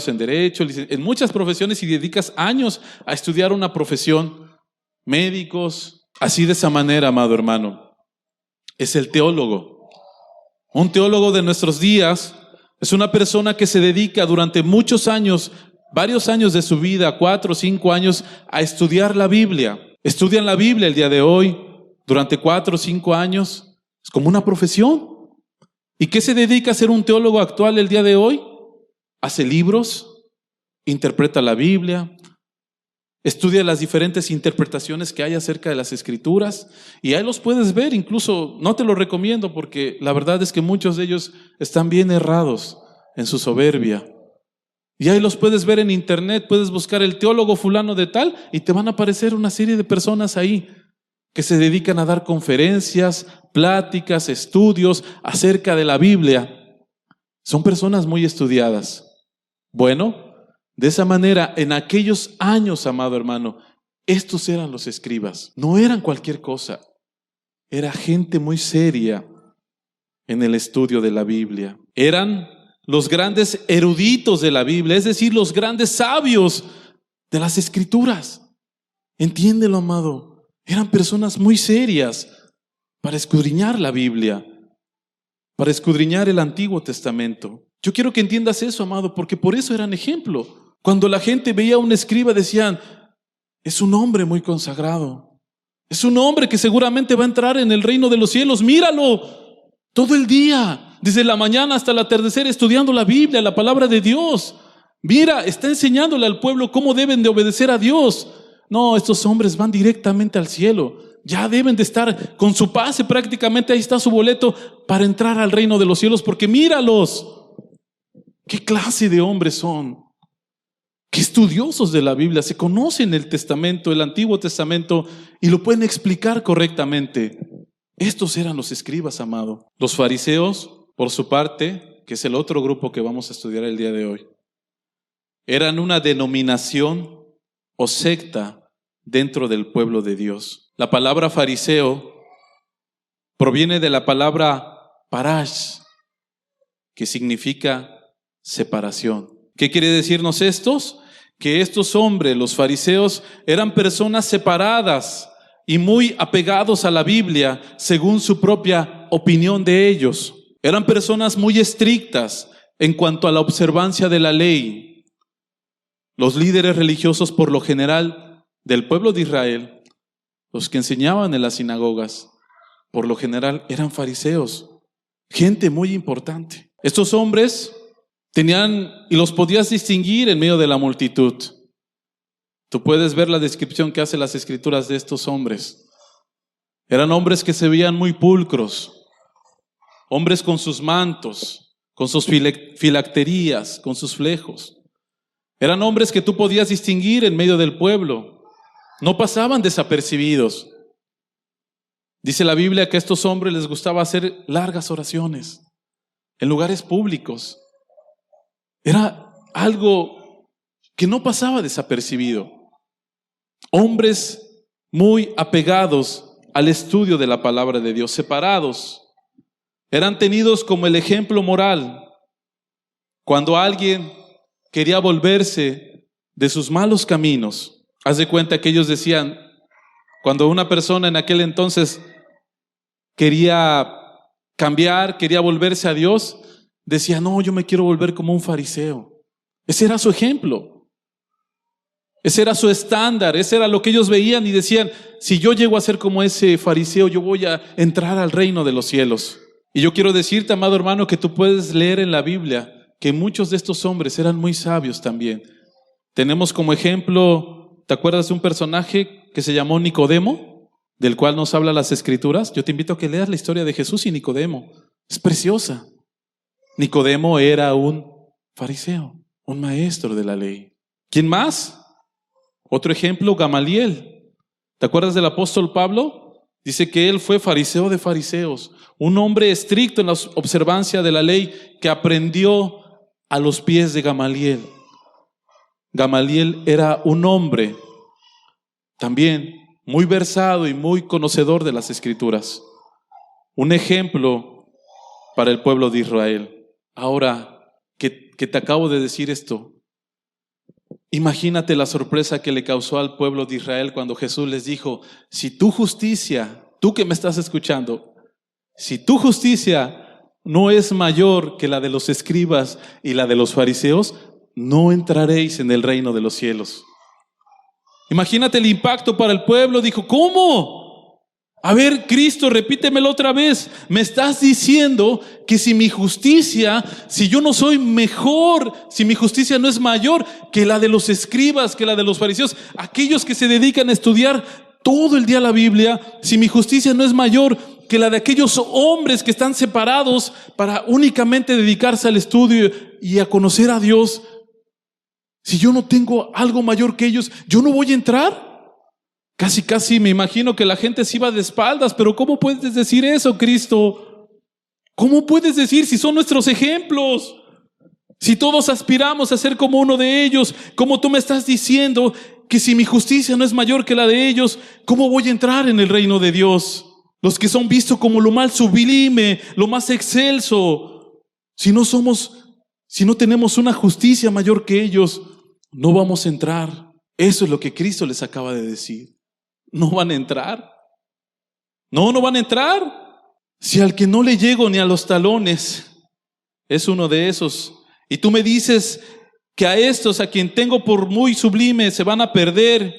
en Derecho, en muchas profesiones, y dedicas años a estudiar una profesión, médicos. Así de esa manera, amado hermano, es el teólogo. Un teólogo de nuestros días es una persona que se dedica durante muchos años, varios años de su vida, 4 o 5 años, a estudiar la Biblia. Estudian la Biblia el día de hoy, durante 4 o 5 años. Es como una profesión. ¿Y qué se dedica a ser un teólogo actual el día de hoy? Hace libros, interpreta la Biblia, estudia las diferentes interpretaciones que hay acerca de las Escrituras, y ahí los puedes ver. Incluso no te lo recomiendo porque la verdad es que muchos de ellos están bien errados en su soberbia. Y ahí los puedes ver en internet, puedes buscar el teólogo fulano de tal y te van a aparecer una serie de personas ahí que se dedican a dar conferencias, pláticas, estudios acerca de la Biblia. Son personas muy estudiadas. Bueno, de esa manera, en aquellos años, amado hermano, estos eran los escribas. No eran cualquier cosa. Era gente muy seria en el estudio de la Biblia. Eran los grandes eruditos de la Biblia, es decir, los grandes sabios de las Escrituras. Entiéndelo, amado. Eran personas muy serias para escudriñar la Biblia, para escudriñar el Antiguo Testamento. Yo quiero que entiendas eso, amado, porque por eso eran ejemplo. Cuando la gente veía a un escriba decían, es un hombre muy consagrado, es un hombre que seguramente va a entrar en el reino de los cielos. Míralo, todo el día, desde la mañana hasta el atardecer, estudiando la Biblia, la palabra de Dios. Mira, está enseñándole al pueblo cómo deben de obedecer a Dios. No, estos hombres van directamente al cielo. Ya deben de estar con su pase, prácticamente ahí está su boleto para entrar al reino de los cielos, porque míralos. ¿Qué clase de hombres son? Qué estudiosos de la Biblia, se conocen el Testamento, el Antiguo Testamento, y lo pueden explicar correctamente. Estos eran los escribas, amado. Los fariseos, por su parte, que es el otro grupo que vamos a estudiar el día de hoy, eran una denominación o secta dentro del pueblo de Dios. La palabra fariseo proviene de la palabra parash, que significa separación. ¿Qué quiere decirnos estos? Que estos hombres, los fariseos, eran personas separadas y muy apegados a la Biblia según su propia opinión de ellos. Eran personas muy estrictas en cuanto a la observancia de la ley. Los líderes religiosos, por lo general, del pueblo de Israel, los que enseñaban en las sinagogas, por lo general eran fariseos, gente muy importante. Estos hombres tenían, y los podías distinguir en medio de la multitud. Tú puedes ver la descripción que hacen las Escrituras de estos hombres. Eran hombres que se veían muy pulcros, hombres con sus mantos, con sus filacterías, con sus flejos. Eran hombres que tú podías distinguir en medio del pueblo. No pasaban desapercibidos. Dice la Biblia que a estos hombres les gustaba hacer largas oraciones en lugares públicos. Era algo que no pasaba desapercibido. Hombres muy apegados al estudio de la palabra de Dios, separados. Eran tenidos como el ejemplo moral. Cuando alguien quería volverse de sus malos caminos, haz de cuenta que ellos decían, cuando una persona en aquel entonces quería cambiar, quería volverse a Dios, decía, no, yo me quiero volver como un fariseo. Ese era su ejemplo. Ese era su estándar, ese era lo que ellos veían y decían, si yo llego a ser como ese fariseo, yo voy a entrar al reino de los cielos. Y yo quiero decirte, amado hermano, que tú puedes leer en la Biblia que muchos de estos hombres eran muy sabios también. Tenemos como ejemplo, ¿te acuerdas de un personaje que se llamó Nicodemo, del cual nos habla las Escrituras? Yo te invito a que leas la historia de Jesús y Nicodemo. Es preciosa. Nicodemo era un fariseo, un maestro de la ley. ¿Quién más? Otro ejemplo, Gamaliel. ¿Te acuerdas del apóstol Pablo? Dice que él fue fariseo de fariseos, un hombre estricto en la observancia de la ley que aprendió a los pies de Gamaliel. Gamaliel era un hombre también muy versado y muy conocedor de las Escrituras. Un ejemplo para el pueblo de Israel. Ahora que te acabo de decir esto, imagínate la sorpresa que le causó al pueblo de Israel cuando Jesús les dijo, si tu justicia, tú que me estás escuchando, si tu justicia no es mayor que la de los escribas y la de los fariseos, no entraréis en el reino de los cielos. Imagínate el impacto para el pueblo. Dijo, ¿cómo? A ver, Cristo, repítemelo otra vez. Me estás diciendo que si mi justicia, si yo no soy mejor, si mi justicia no es mayor que la de los escribas, que la de los fariseos, aquellos que se dedican a estudiar todo el día la Biblia, si mi justicia no es mayor que la de aquellos hombres que están separados para únicamente dedicarse al estudio y a conocer a Dios, si yo no tengo algo mayor que ellos, ¿yo no voy a entrar? Casi me imagino que la gente se iba de espaldas, pero ¿cómo puedes decir eso, Cristo? ¿Cómo puedes decir si son nuestros ejemplos? Si todos aspiramos a ser como uno de ellos, ¿cómo tú me estás diciendo que si mi justicia no es mayor que la de ellos, ¿cómo voy a entrar en el reino de Dios? Los que son vistos como lo más sublime, lo más excelso, si no somos Si no tenemos una justicia mayor que ellos, no vamos a entrar. Eso es lo que Cristo les acaba de decir. No van a entrar. No van a entrar. Si al que no le llego ni a los talones es uno de esos, y tú me dices que a estos, a quien tengo por muy sublime, se van a perder,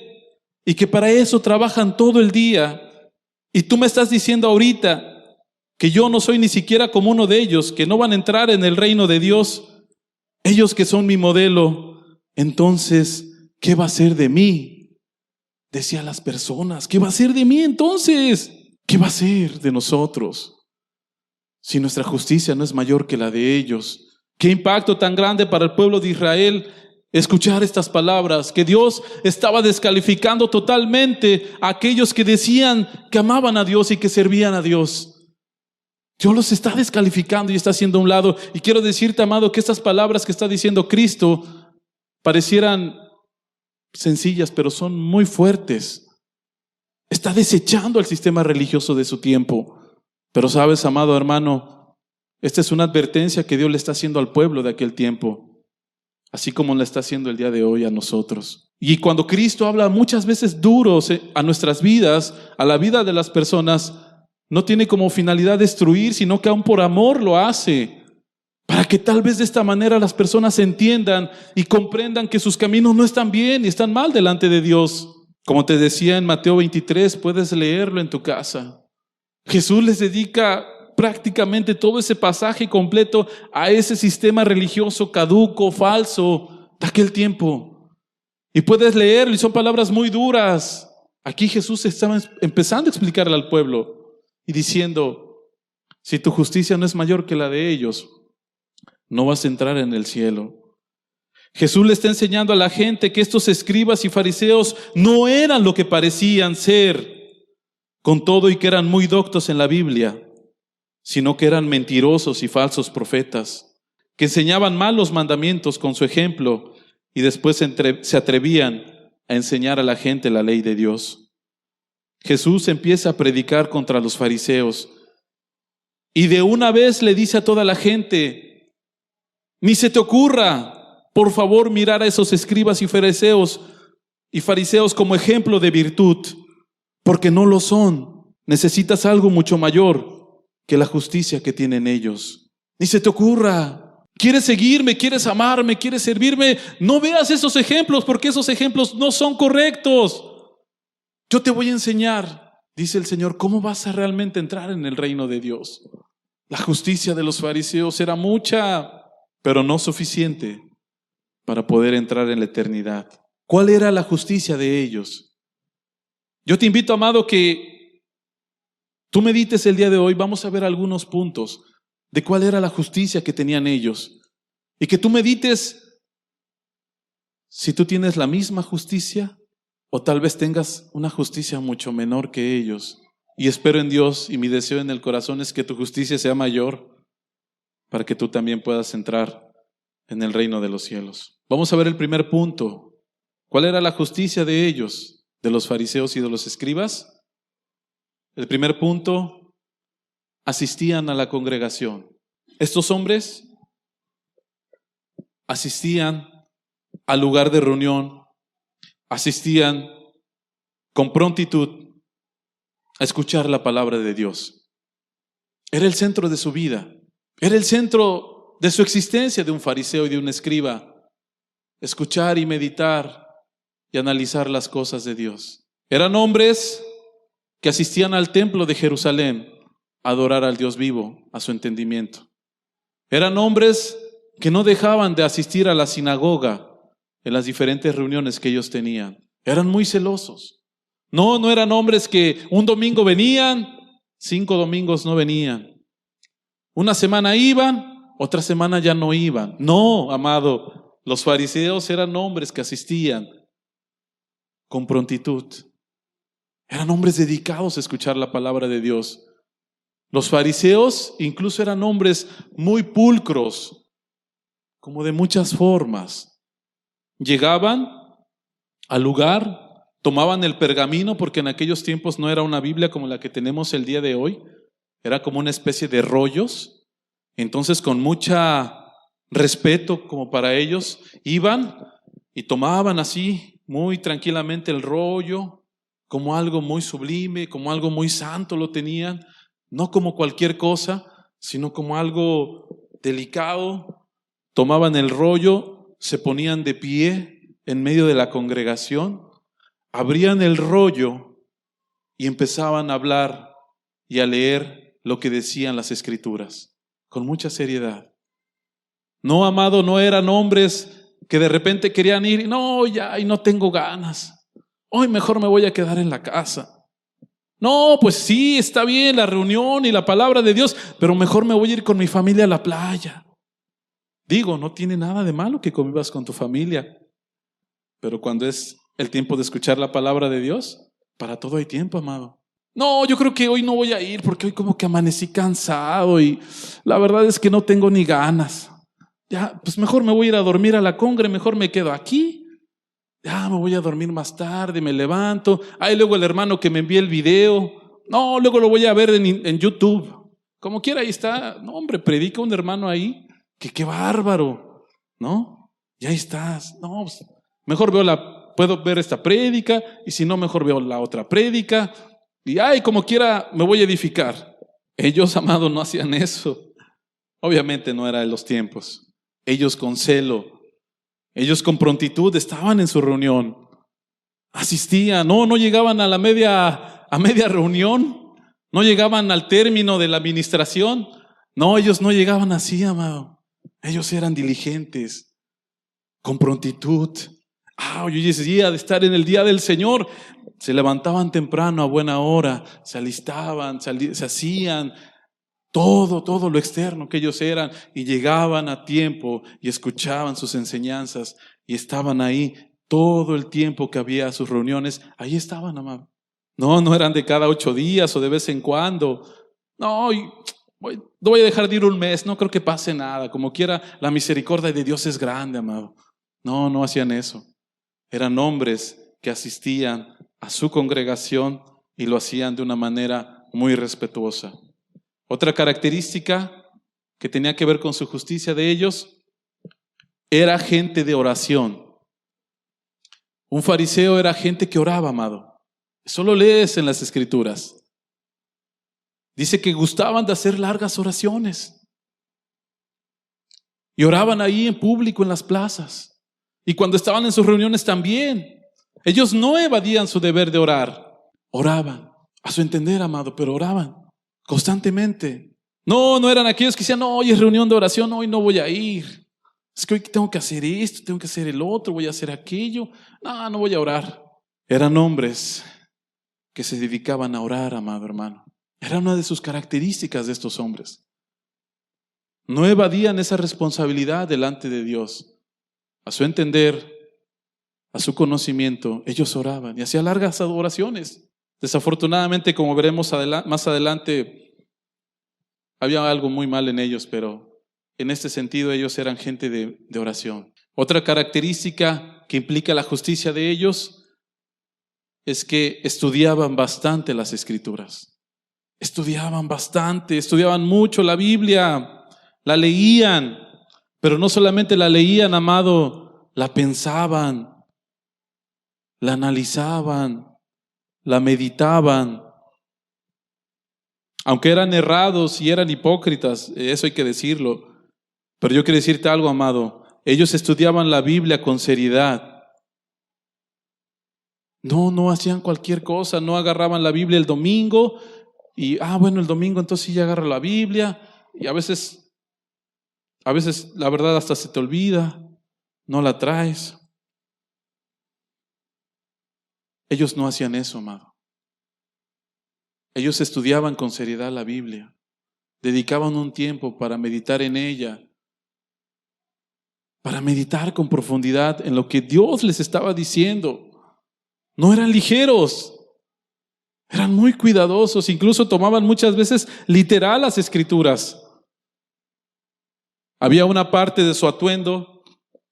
y que para eso trabajan todo el día, y tú me estás diciendo ahorita que yo no soy ni siquiera como uno de ellos, que no van a entrar en el reino de Dios, ellos que son mi modelo, entonces, ¿qué va a ser de mí? Decían las personas, ¿qué va a ser de mí entonces? ¿Qué va a ser de nosotros si nuestra justicia no es mayor que la de ellos? Qué impacto tan grande para el pueblo de Israel escuchar estas palabras, que Dios estaba descalificando totalmente a aquellos que decían que amaban a Dios y que servían a Dios. Dios los está descalificando y está haciendo a un lado. Y quiero decirte, amado, que estas palabras que está diciendo Cristo parecieran sencillas, pero son muy fuertes. Está desechando el sistema religioso de su tiempo. Pero sabes, amado hermano, esta es una advertencia que Dios le está haciendo al pueblo de aquel tiempo, así como la está haciendo el día de hoy a nosotros. Y cuando Cristo habla muchas veces duros a nuestras vidas, a la vida de las personas, no tiene como finalidad destruir, sino que aún por amor lo hace, para que tal vez de esta manera las personas entiendan y comprendan que sus caminos no están bien y están mal delante de Dios. Como te decía en Mateo 23, puedes leerlo en tu casa. Jesús les dedica prácticamente todo ese pasaje completo a ese sistema religioso caduco, falso de aquel tiempo. Y puedes leerlo y son palabras muy duras. Aquí Jesús estaba empezando a explicarle al pueblo y diciendo, si tu justicia no es mayor que la de ellos, no vas a entrar en el cielo. Jesús le está enseñando a la gente que estos escribas y fariseos no eran lo que parecían ser, con todo y que eran muy doctos en la Biblia, sino que eran mentirosos y falsos profetas, que enseñaban mal los mandamientos con su ejemplo y después se atrevían a enseñar a la gente la ley de Dios. Jesús empieza a predicar contra los fariseos y de una vez le dice a toda la gente, ni se te ocurra, por favor, mirar a esos escribas y fariseos como ejemplo de virtud, porque no lo son. Necesitas algo mucho mayor que la justicia que tienen ellos. Ni se te ocurra. ¿Quieres seguirme? ¿Quieres amarme? ¿Quieres servirme? No veas esos ejemplos, porque esos ejemplos no son correctos. Yo te voy a enseñar, dice el Señor, cómo vas a realmente entrar en el reino de Dios. La justicia de los fariseos era mucha, pero no suficiente para poder entrar en la eternidad. ¿Cuál era la justicia de ellos? Yo te invito, amado, que tú medites el día de hoy. Vamos a ver algunos puntos de cuál era la justicia que tenían ellos. Y que tú medites si tú tienes la misma justicia o tal vez tengas una justicia mucho menor que ellos. Y espero en Dios y mi deseo en el corazón es que tu justicia sea mayor para que tú también puedas entrar en el reino de los cielos. Vamos a ver el primer punto. ¿Cuál era la justicia de ellos, de los fariseos y de los escribas? El primer punto, asistían a la congregación. Estos hombres asistían al lugar de reunión, asistían con prontitud a escuchar la palabra de Dios. Era el centro de su vida, era el centro de su existencia de un fariseo y de un escriba. Escuchar y meditar y analizar las cosas de Dios. Eran hombres que asistían al templo de Jerusalén a adorar al Dios vivo, a su entendimiento. Eran hombres que no dejaban de asistir a la sinagoga en las diferentes reuniones que ellos tenían. Eran muy celosos. No eran hombres que un domingo venían, 5 domingos no venían. Una semana iban, otra semana ya no iban. No, amado. Los fariseos eran hombres que asistían con prontitud. Eran hombres dedicados a escuchar la palabra de Dios. Los fariseos incluso eran hombres muy pulcros, como de muchas formas. Llegaban al lugar, tomaban el pergamino, porque en aquellos tiempos no era una Biblia como la que tenemos el día de hoy. Era como una especie de rollos. Entonces con mucha respeto como para ellos, iban y tomaban así muy tranquilamente el rollo, como algo muy sublime, como algo muy santo lo tenían, no como cualquier cosa, sino como algo delicado. Tomaban el rollo, se ponían de pie en medio de la congregación, abrían el rollo y empezaban a hablar y a leer lo que decían las Escrituras, con mucha seriedad. No, amado, no eran hombres que de repente querían ir, no, ya, y no tengo ganas. Hoy mejor me voy a quedar en la casa. No, pues sí, está bien la reunión y la palabra de Dios, pero mejor me voy a ir con mi familia a la playa. Digo, no tiene nada de malo que convivas con tu familia, pero cuando es el tiempo de escuchar la palabra de Dios, para todo hay tiempo, amado. No, yo creo que hoy no voy a ir porque hoy como que amanecí cansado y la verdad es que no tengo ni ganas. Ya, pues mejor me voy a ir a dormir a la congre, mejor me quedo aquí. Ya me voy a dormir más tarde, me levanto. Ahí luego el hermano que me envía el video. No, luego lo voy a ver en YouTube. Como quiera, ahí está. No, hombre, predica un hermano ahí. Que qué bárbaro, ¿no? Y ahí estás. No, pues, mejor puedo ver esta prédica y si no, mejor veo la otra prédica. Y como quiera me voy a edificar. Ellos, amados, no hacían eso. Obviamente no era de los tiempos. Ellos con celo. Ellos con prontitud estaban en su reunión, asistían, no llegaban a media reunión, no llegaban al término de la administración, no, ellos no llegaban así, amado, ellos eran diligentes, con prontitud. Hoy es día de estar en el día del Señor, se levantaban temprano a buena hora, se alistaban, se hacían, todo lo externo que ellos eran y llegaban a tiempo y escuchaban sus enseñanzas y estaban ahí todo el tiempo que había sus reuniones, ahí estaban, amado. No eran de cada 8 días o de vez en cuando. No voy a dejar de ir un mes, no creo que pase nada, como quiera la misericordia de Dios es grande, amado. No hacían eso. Eran hombres que asistían a su congregación y lo hacían de una manera muy respetuosa. Otra característica que tenía que ver con su justicia de ellos, era gente de oración. Un fariseo era gente que oraba, amado. Eso lo lees en las Escrituras. Dice que gustaban de hacer largas oraciones. Y oraban ahí en público, en las plazas. Y cuando estaban en sus reuniones también. Ellos no evadían su deber de orar. Oraban, a su entender, amado, pero oraban constantemente. No eran aquellos que decían, hoy es reunión de oración, hoy no voy a ir. Es que hoy tengo que hacer esto, tengo que hacer el otro, voy a hacer aquello. No voy a orar. Eran hombres que se dedicaban a orar, amado hermano. Era una de sus características de estos hombres. No evadían esa responsabilidad delante de Dios. A su entender, a su conocimiento, ellos oraban y hacían largas oraciones. Desafortunadamente, como veremos más adelante, había algo muy mal en ellos, pero en este sentido ellos eran gente de oración. Otra característica que implica la justicia de ellos es que estudiaban bastante las Escrituras. Estudiaban bastante, estudiaban mucho la Biblia, la leían, pero no solamente la leían, amado, la pensaban, la analizaban, la meditaban. Aunque eran errados y eran hipócritas, eso hay que decirlo, pero yo quiero decirte algo, amado, ellos estudiaban la Biblia con seriedad. No hacían cualquier cosa, no agarraban la Biblia el domingo y, el domingo entonces sí ya agarro la Biblia y a veces la verdad hasta se te olvida, no la traes. Ellos no hacían eso, amado. Ellos estudiaban con seriedad la Biblia, dedicaban un tiempo para meditar en ella, para meditar con profundidad en lo que Dios les estaba diciendo. No eran ligeros, eran muy cuidadosos, incluso tomaban muchas veces literal las Escrituras. Había una parte de su atuendo,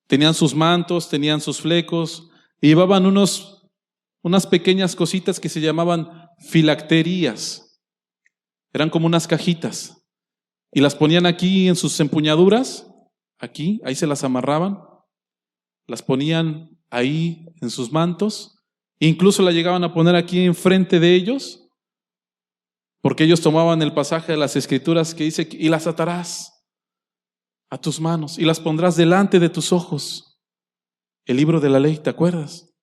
tenían sus mantos, tenían sus flecos, y llevaban unas pequeñas cositas que se llamaban filacterías. Eran como unas cajitas y las ponían aquí en sus empuñaduras, aquí, ahí se las amarraban, las ponían ahí en sus mantos, incluso la llegaban a poner aquí enfrente de ellos, porque ellos tomaban el pasaje de las Escrituras que dice, y las atarás a tus manos y las pondrás delante de tus ojos. El libro de la ley, ¿te acuerdas?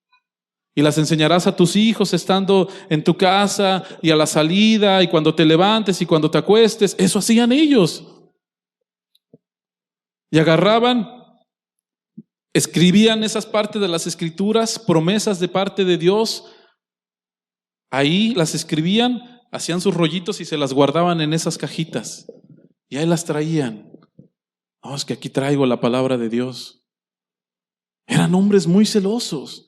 Y las enseñarás a tus hijos estando en tu casa y a la salida y cuando te levantes y cuando te acuestes. Eso hacían ellos. Y agarraban, escribían esas partes de las Escrituras, promesas de parte de Dios. Ahí las escribían, hacían sus rollitos y se las guardaban en esas cajitas. Y ahí las traían. No, es que aquí traigo la palabra de Dios. Eran hombres muy celosos.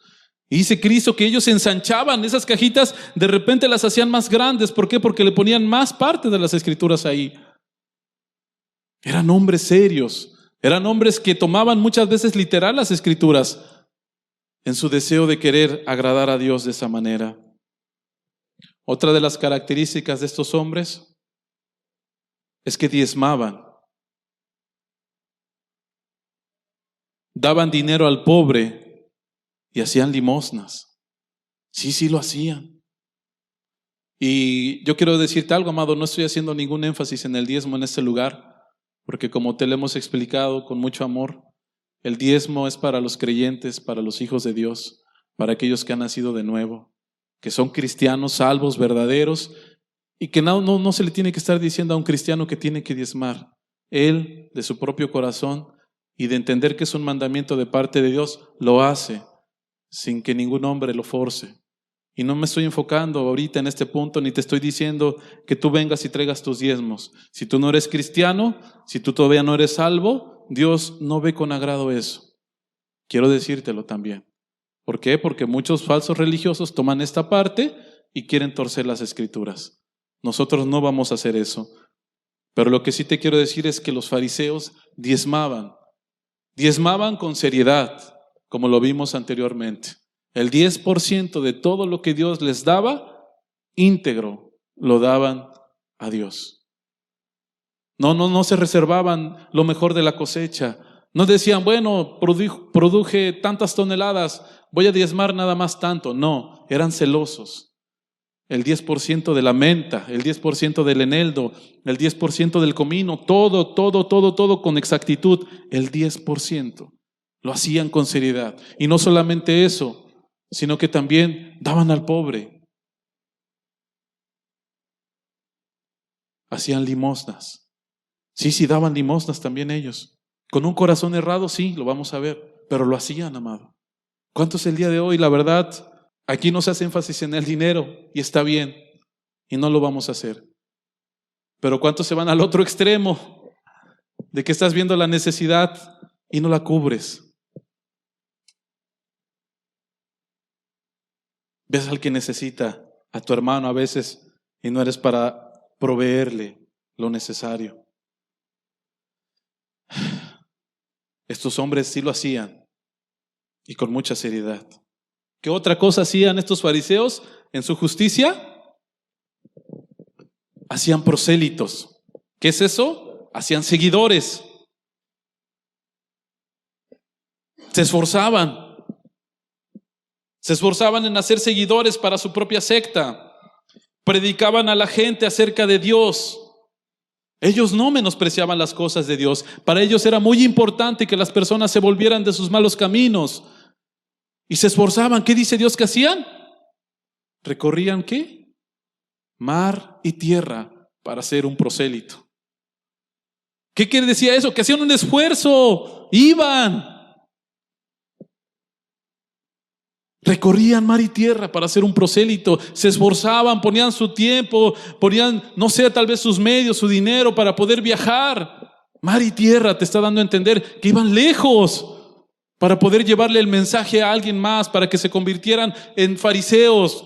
Y dice Cristo que ellos ensanchaban esas cajitas, de repente las hacían más grandes. ¿Por qué? Porque le ponían más parte de las Escrituras ahí. Eran hombres serios. Eran hombres que tomaban muchas veces literal las Escrituras en su deseo de querer agradar a Dios de esa manera. Otra de las características de estos hombres es que diezmaban. Daban dinero al pobre y hacían limosnas. Sí lo hacían. Y yo quiero decirte algo, amado, no estoy haciendo ningún énfasis en el diezmo en este lugar, porque como te lo hemos explicado con mucho amor, el diezmo es para los creyentes, para los hijos de Dios, para aquellos que han nacido de nuevo, que son cristianos, salvos, verdaderos, y que no se le tiene que estar diciendo a un cristiano que tiene que diezmar. Él, de su propio corazón, y de entender que es un mandamiento de parte de Dios, lo hace sin que ningún hombre lo force. Y no me estoy enfocando ahorita en este punto, ni te estoy diciendo que tú vengas y traigas tus diezmos. Si tú no eres cristiano, si tú todavía no eres salvo, Dios no ve con agrado eso. Quiero decírtelo también. ¿Por qué? Porque muchos falsos religiosos toman esta parte y quieren torcer las Escrituras. Nosotros no vamos a hacer eso. Pero lo que sí te quiero decir es que los fariseos diezmaban con seriedad, como lo vimos anteriormente. El 10% de todo lo que Dios les daba, íntegro, lo daban a Dios. No se reservaban lo mejor de la cosecha. No decían, bueno, produje tantas toneladas, voy a diezmar nada más tanto. No, eran celosos. El 10% de la menta, el 10% del eneldo, el 10% del comino, todo con exactitud. El 10% lo hacían con seriedad. Y no solamente eso, sino que también daban al pobre. Hacían limosnas. Sí, daban limosnas también ellos. Con un corazón errado, sí, lo vamos a ver, pero lo hacían, amado. ¿Cuántos el día de hoy, la verdad, aquí no se hace énfasis en el dinero y está bien, y no lo vamos a hacer? Pero ¿cuántos se van al otro extremo de que estás viendo la necesidad y no la cubres? Ves al que necesita, a tu hermano a veces, y no eres para proveerle lo necesario. Estos hombres sí lo hacían, y con mucha seriedad. ¿Qué otra cosa hacían estos fariseos en su justicia? Hacían prosélitos. ¿Qué es eso? Hacían seguidores. Se esforzaban en hacer seguidores para su propia secta. Predicaban a la gente acerca de Dios. Ellos no menospreciaban las cosas de Dios. Para ellos era muy importante que las personas se volvieran de sus malos caminos. Y se esforzaban. ¿Qué dice Dios que hacían? ¿Recorrían qué? Mar y tierra para ser un prosélito. ¿Qué quiere decir eso? Que hacían un esfuerzo. Iban. Recorrían mar y tierra para ser un prosélito. Se esforzaban, ponían su tiempo, ponían, no sé, tal vez sus medios, su dinero para poder viajar. Mar y tierra te está dando a entender que iban lejos para poder llevarle el mensaje a alguien más, para que se convirtieran en fariseos.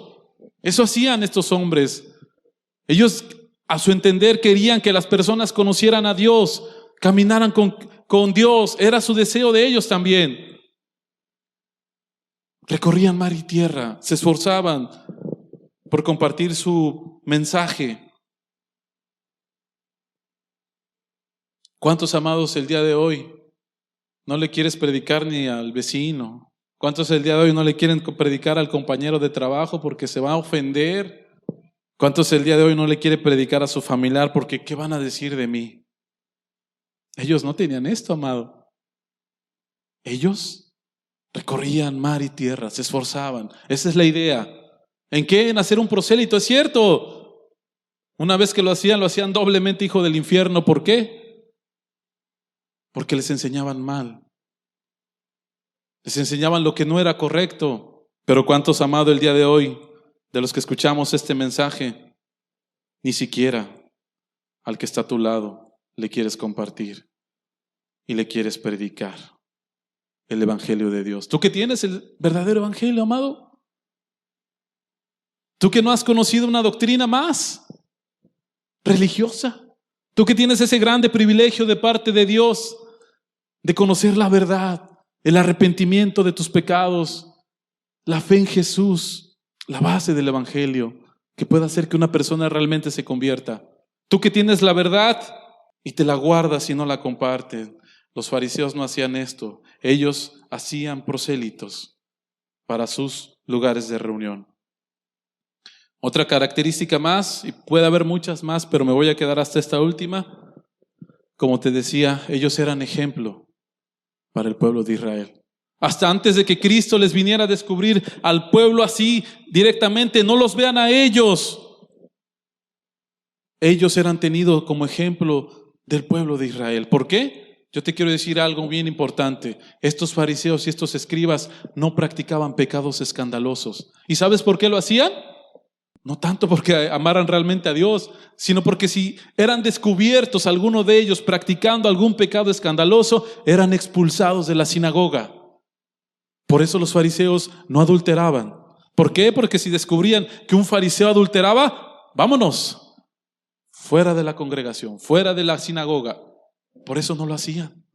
Eso hacían estos hombres. Ellos, a su entender, querían que las personas conocieran a Dios, caminaran con Dios. Era su deseo de ellos también. Recorrían mar y tierra, se esforzaban por compartir su mensaje. ¿Cuántos amados el día de hoy no le quieres predicar ni al vecino? ¿Cuántos el día de hoy no le quieren predicar al compañero de trabajo porque se va a ofender? ¿Cuántos el día de hoy no le quiere predicar a su familiar porque qué van a decir de mí? Ellos no tenían esto, amado. Ellos recorrían mar y tierra, se esforzaban. Esa es la idea. ¿En qué? En hacer un prosélito, es cierto. Una vez que lo hacían doblemente hijo del infierno. ¿Por qué? Porque les enseñaban mal. Les enseñaban lo que no era correcto. Pero ¿cuántos, amado, el día de hoy, de los que escuchamos este mensaje, ni siquiera al que está a tu lado le quieres compartir y le quieres predicar el evangelio de Dios? ¿Tú que tienes el verdadero evangelio, amado? ¿Tú que no has conocido una doctrina más religiosa? ¿Tú que tienes ese grande privilegio de parte de Dios de conocer la verdad, el arrepentimiento de tus pecados, la fe en Jesús, la base del evangelio que pueda hacer que una persona realmente se convierta? Tú que tienes la verdad y te la guardas y no la compartes. Los fariseos no hacían esto. Ellos hacían prosélitos para sus lugares de reunión. Otra característica más, y puede haber muchas más, pero me voy a quedar hasta esta última. Como te decía, ellos eran ejemplo para el pueblo de Israel. Hasta antes de que Cristo les viniera a descubrir al pueblo así directamente, no los vean a ellos. Ellos eran tenidos como ejemplo del pueblo de Israel. ¿Por qué? Yo te quiero decir algo bien importante. Estos fariseos y estos escribas no practicaban pecados escandalosos. ¿Y sabes por qué lo hacían? No tanto porque amaran realmente a Dios, sino porque si eran descubiertos alguno de ellos practicando algún pecado escandaloso, eran expulsados de la sinagoga. Por eso los fariseos no adulteraban. ¿Por qué? Porque si descubrían que un fariseo adulteraba, vámonos, fuera de la congregación, fuera de la sinagoga. Por eso no lo hacían.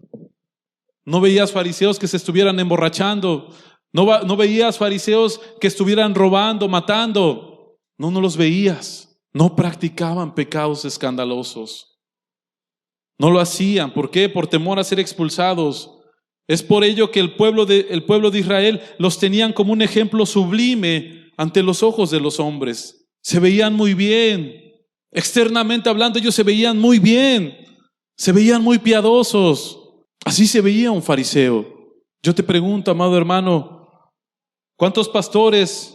No veías fariseos que se estuvieran emborrachando, no veías fariseos que estuvieran robando, matando. No los veías. No practicaban pecados escandalosos. No lo hacían. ¿Por qué? Por temor a ser expulsados. Es por ello que el pueblo de Israel los tenían como un ejemplo sublime ante los ojos de los hombres. Se veían muy bien. Externamente hablando, ellos se veían muy bien. Se veían muy piadosos. Así se veía un fariseo. Yo te pregunto, amado hermano, ¿cuántos pastores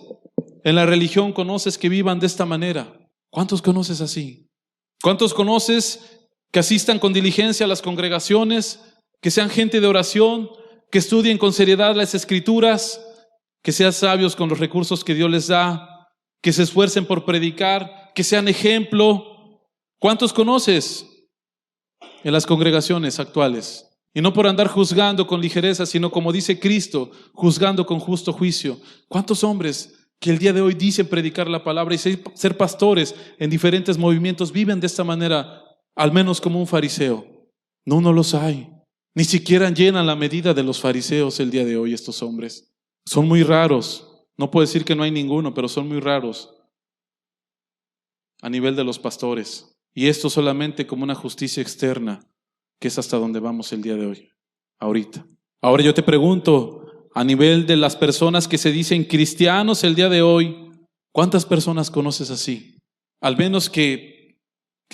en la religión conoces que vivan de esta manera? ¿Cuántos conoces así? ¿Cuántos conoces que asistan con diligencia a las congregaciones, que sean gente de oración, que estudien con seriedad las escrituras, que sean sabios con los recursos que Dios les da, que se esfuercen por predicar, que sean ejemplo? ¿Cuántos conoces en las congregaciones actuales? Y no por andar juzgando con ligereza, sino como dice Cristo, juzgando con justo juicio. ¿Cuántos hombres que el día de hoy dicen predicar la palabra y ser pastores en diferentes movimientos viven de esta manera, al menos como un fariseo? No los hay. Ni siquiera llenan la medida de los fariseos el día de hoy estos hombres. Son muy raros. No puedo decir que no hay ninguno, pero son muy raros a nivel de los pastores. Y esto solamente como una justicia externa, que es hasta donde vamos el día de hoy, ahorita. Ahora yo te pregunto, a nivel de las personas que se dicen cristianos el día de hoy, ¿cuántas personas conoces así? Al menos que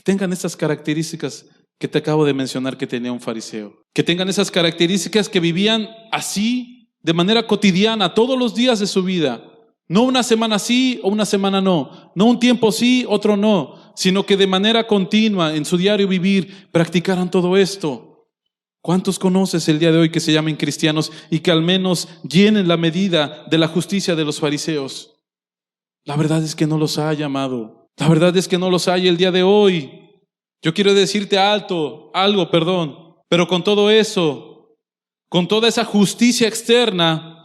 tengan estas características que te acabo de mencionar que tenía un fariseo. Que tengan esas características, que vivían así de manera cotidiana todos los días de su vida. No una semana sí o una semana no. No un tiempo sí, otro no. Sino que de manera continua en su diario vivir practicaran todo esto. ¿Cuántos conoces el día de hoy que se llamen cristianos y que al menos llenen la medida de la justicia de los fariseos? La verdad es que no los hay, amado. La verdad es que no los hay el día de hoy. Yo quiero decirte algo, pero con todo eso, con toda esa justicia externa,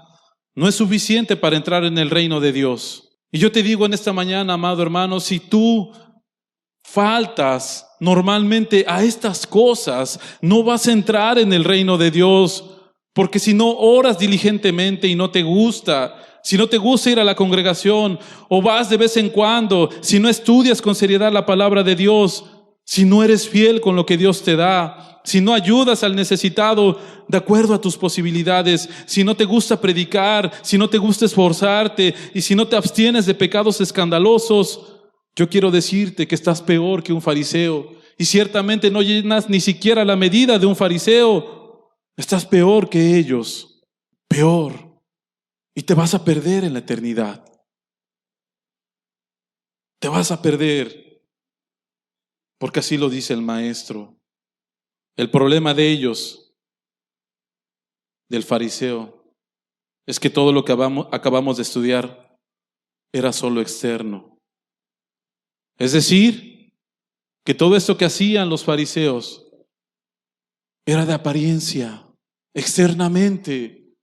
no es suficiente para entrar en el reino de Dios. Y yo te digo en esta mañana, amado hermano, si tú faltas normalmente a estas cosas, no vas a entrar en el reino de Dios, porque si no oras diligentemente y no te gusta, si no te gusta ir a la congregación o vas de vez en cuando, si no estudias con seriedad la palabra de Dios, si no eres fiel con lo que Dios te da, si no ayudas al necesitado de acuerdo a tus posibilidades, si no te gusta predicar, si no te gusta esforzarte y si no te abstienes de pecados escandalosos, yo quiero decirte que estás peor que un fariseo y ciertamente no llenas ni siquiera la medida de un fariseo. Estás peor que ellos, peor, y te vas a perder en la eternidad. Te vas a perder, porque así lo dice el Maestro. El problema de ellos, del fariseo, es que todo lo que acabamos de estudiar era solo externo. Es decir, que todo esto que hacían los fariseos era de apariencia, externamente,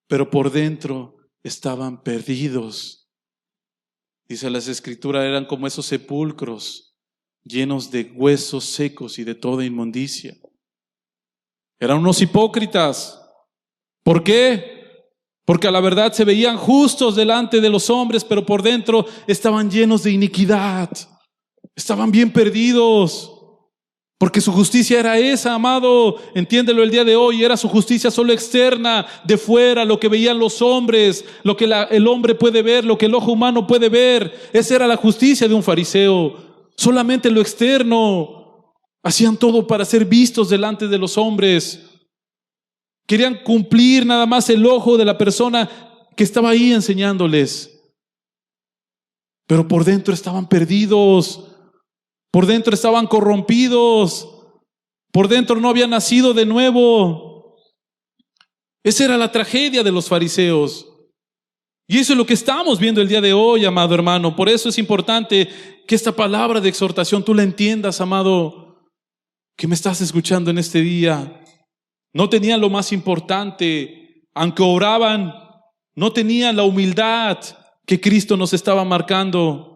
pero por dentro estaban perdidos. Dice las Escrituras, eran como esos sepulcros llenos de huesos secos y de toda inmundicia. Eran unos hipócritas. ¿Por qué? Porque a la verdad se veían justos delante de los hombres, pero por dentro estaban llenos de iniquidad. Estaban bien perdidos. Porque su justicia era esa, amado, entiéndelo el día de hoy, era su justicia solo externa, de fuera, lo que veían los hombres, lo que el hombre puede ver, lo que el ojo humano puede ver. Esa era la justicia de un fariseo, solamente lo externo. Hacían todo para ser vistos delante de los hombres. Querían cumplir nada más el ojo de la persona que estaba ahí enseñándoles. Pero por dentro estaban perdidos. Por dentro estaban corrompidos. Por dentro no habían nacido de nuevo. Esa era la tragedia de los fariseos. Y eso es lo que estamos viendo el día de hoy, amado hermano. Por eso es importante que esta palabra de exhortación tú la entiendas, amado, que me estás escuchando en este día. No tenían lo más importante. Aunque oraban, no tenían la humildad que Cristo nos estaba marcando.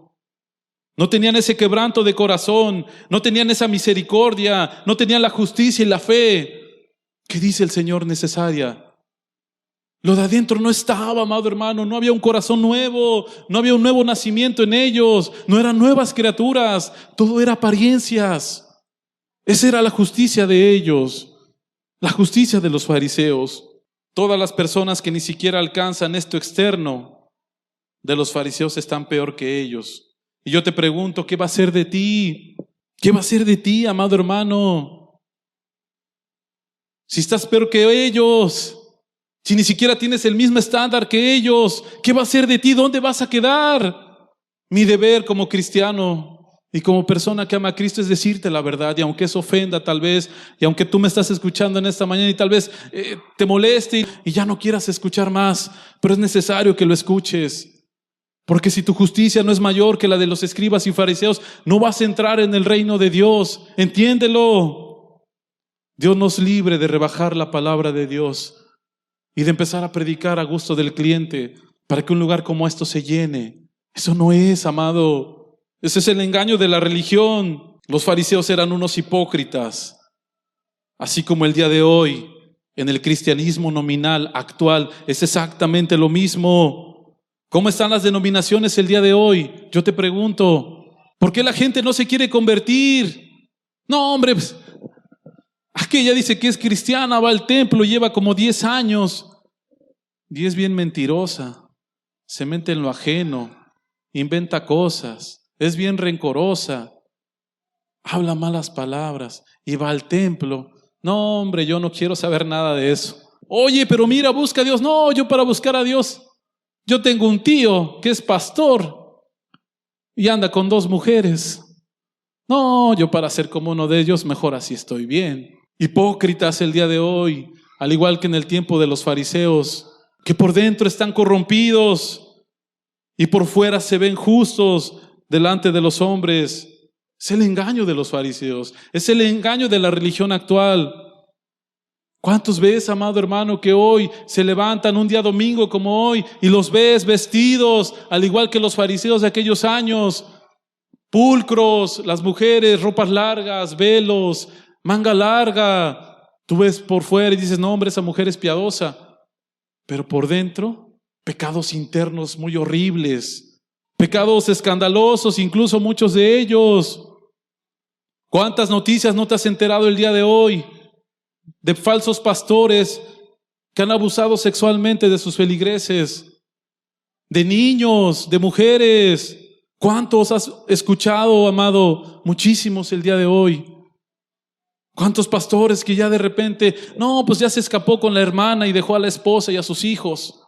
No tenían ese quebranto de corazón, no tenían esa misericordia, no tenían la justicia y la fe que dice el Señor necesaria. Lo de adentro no estaba, amado hermano, no había un corazón nuevo, no había un nuevo nacimiento en ellos, no eran nuevas criaturas, todo era apariencias. Esa era la justicia de ellos, la justicia de los fariseos. Todas las personas que ni siquiera alcanzan esto externo de los fariseos están peor que ellos. Y yo te pregunto, ¿qué va a ser de ti? ¿Qué va a ser de ti, amado hermano? Si estás peor que ellos, si ni siquiera tienes el mismo estándar que ellos, ¿qué va a ser de ti? ¿Dónde vas a quedar? Mi deber como cristiano y como persona que ama a Cristo es decirte la verdad, y aunque eso ofenda tal vez, y aunque tú me estás escuchando en esta mañana y tal vez te moleste y ya no quieras escuchar más, pero es necesario que lo escuches. Porque si tu justicia no es mayor que la de los escribas y fariseos, no vas a entrar en el reino de Dios. Entiéndelo. Dios nos libre de rebajar la palabra de Dios y de empezar a predicar a gusto del cliente para que un lugar como esto se llene. Eso no es, amado. Ese es el engaño de la religión. Los fariseos eran unos hipócritas. Así como el día de hoy, en el cristianismo nominal actual, es exactamente lo mismo. ¿Cómo están las denominaciones el día de hoy? Yo te pregunto, ¿por qué la gente no se quiere convertir? No, hombre, pues, aquella dice que es cristiana, va al templo, lleva como 10 años. Y es bien mentirosa, se mete en lo ajeno, inventa cosas, es bien rencorosa, habla malas palabras y va al templo. No, hombre, yo no quiero saber nada de eso. Oye, pero mira, busca a Dios. No, yo para buscar a Dios, yo tengo un tío que es pastor y anda con 2 mujeres. No, yo para ser como uno de ellos, mejor así estoy bien. Hipócritas el día de hoy, al igual que en el tiempo de los fariseos, que por dentro están corrompidos y por fuera se ven justos delante de los hombres. Es el engaño de los fariseos, es el engaño de la religión actual. ¿Cuántos ves, amado hermano, que hoy se levantan un día domingo como hoy y los ves vestidos, al igual que los fariseos de aquellos años, pulcros, las mujeres, ropas largas, velos, manga larga? Tú ves por fuera y dices, no, hombre, esa mujer es piadosa, pero por dentro, pecados internos muy horribles, pecados escandalosos, incluso muchos de ellos. ¿Cuántas noticias no te has enterado el día de hoy de falsos pastores que han abusado sexualmente de sus feligreses, de niños, de mujeres? ¿Cuántos has escuchado, amado? Muchísimos el día de hoy. ¿Cuántos pastores que ya de repente, no, pues ya se escapó con la hermana y dejó a la esposa y a sus hijos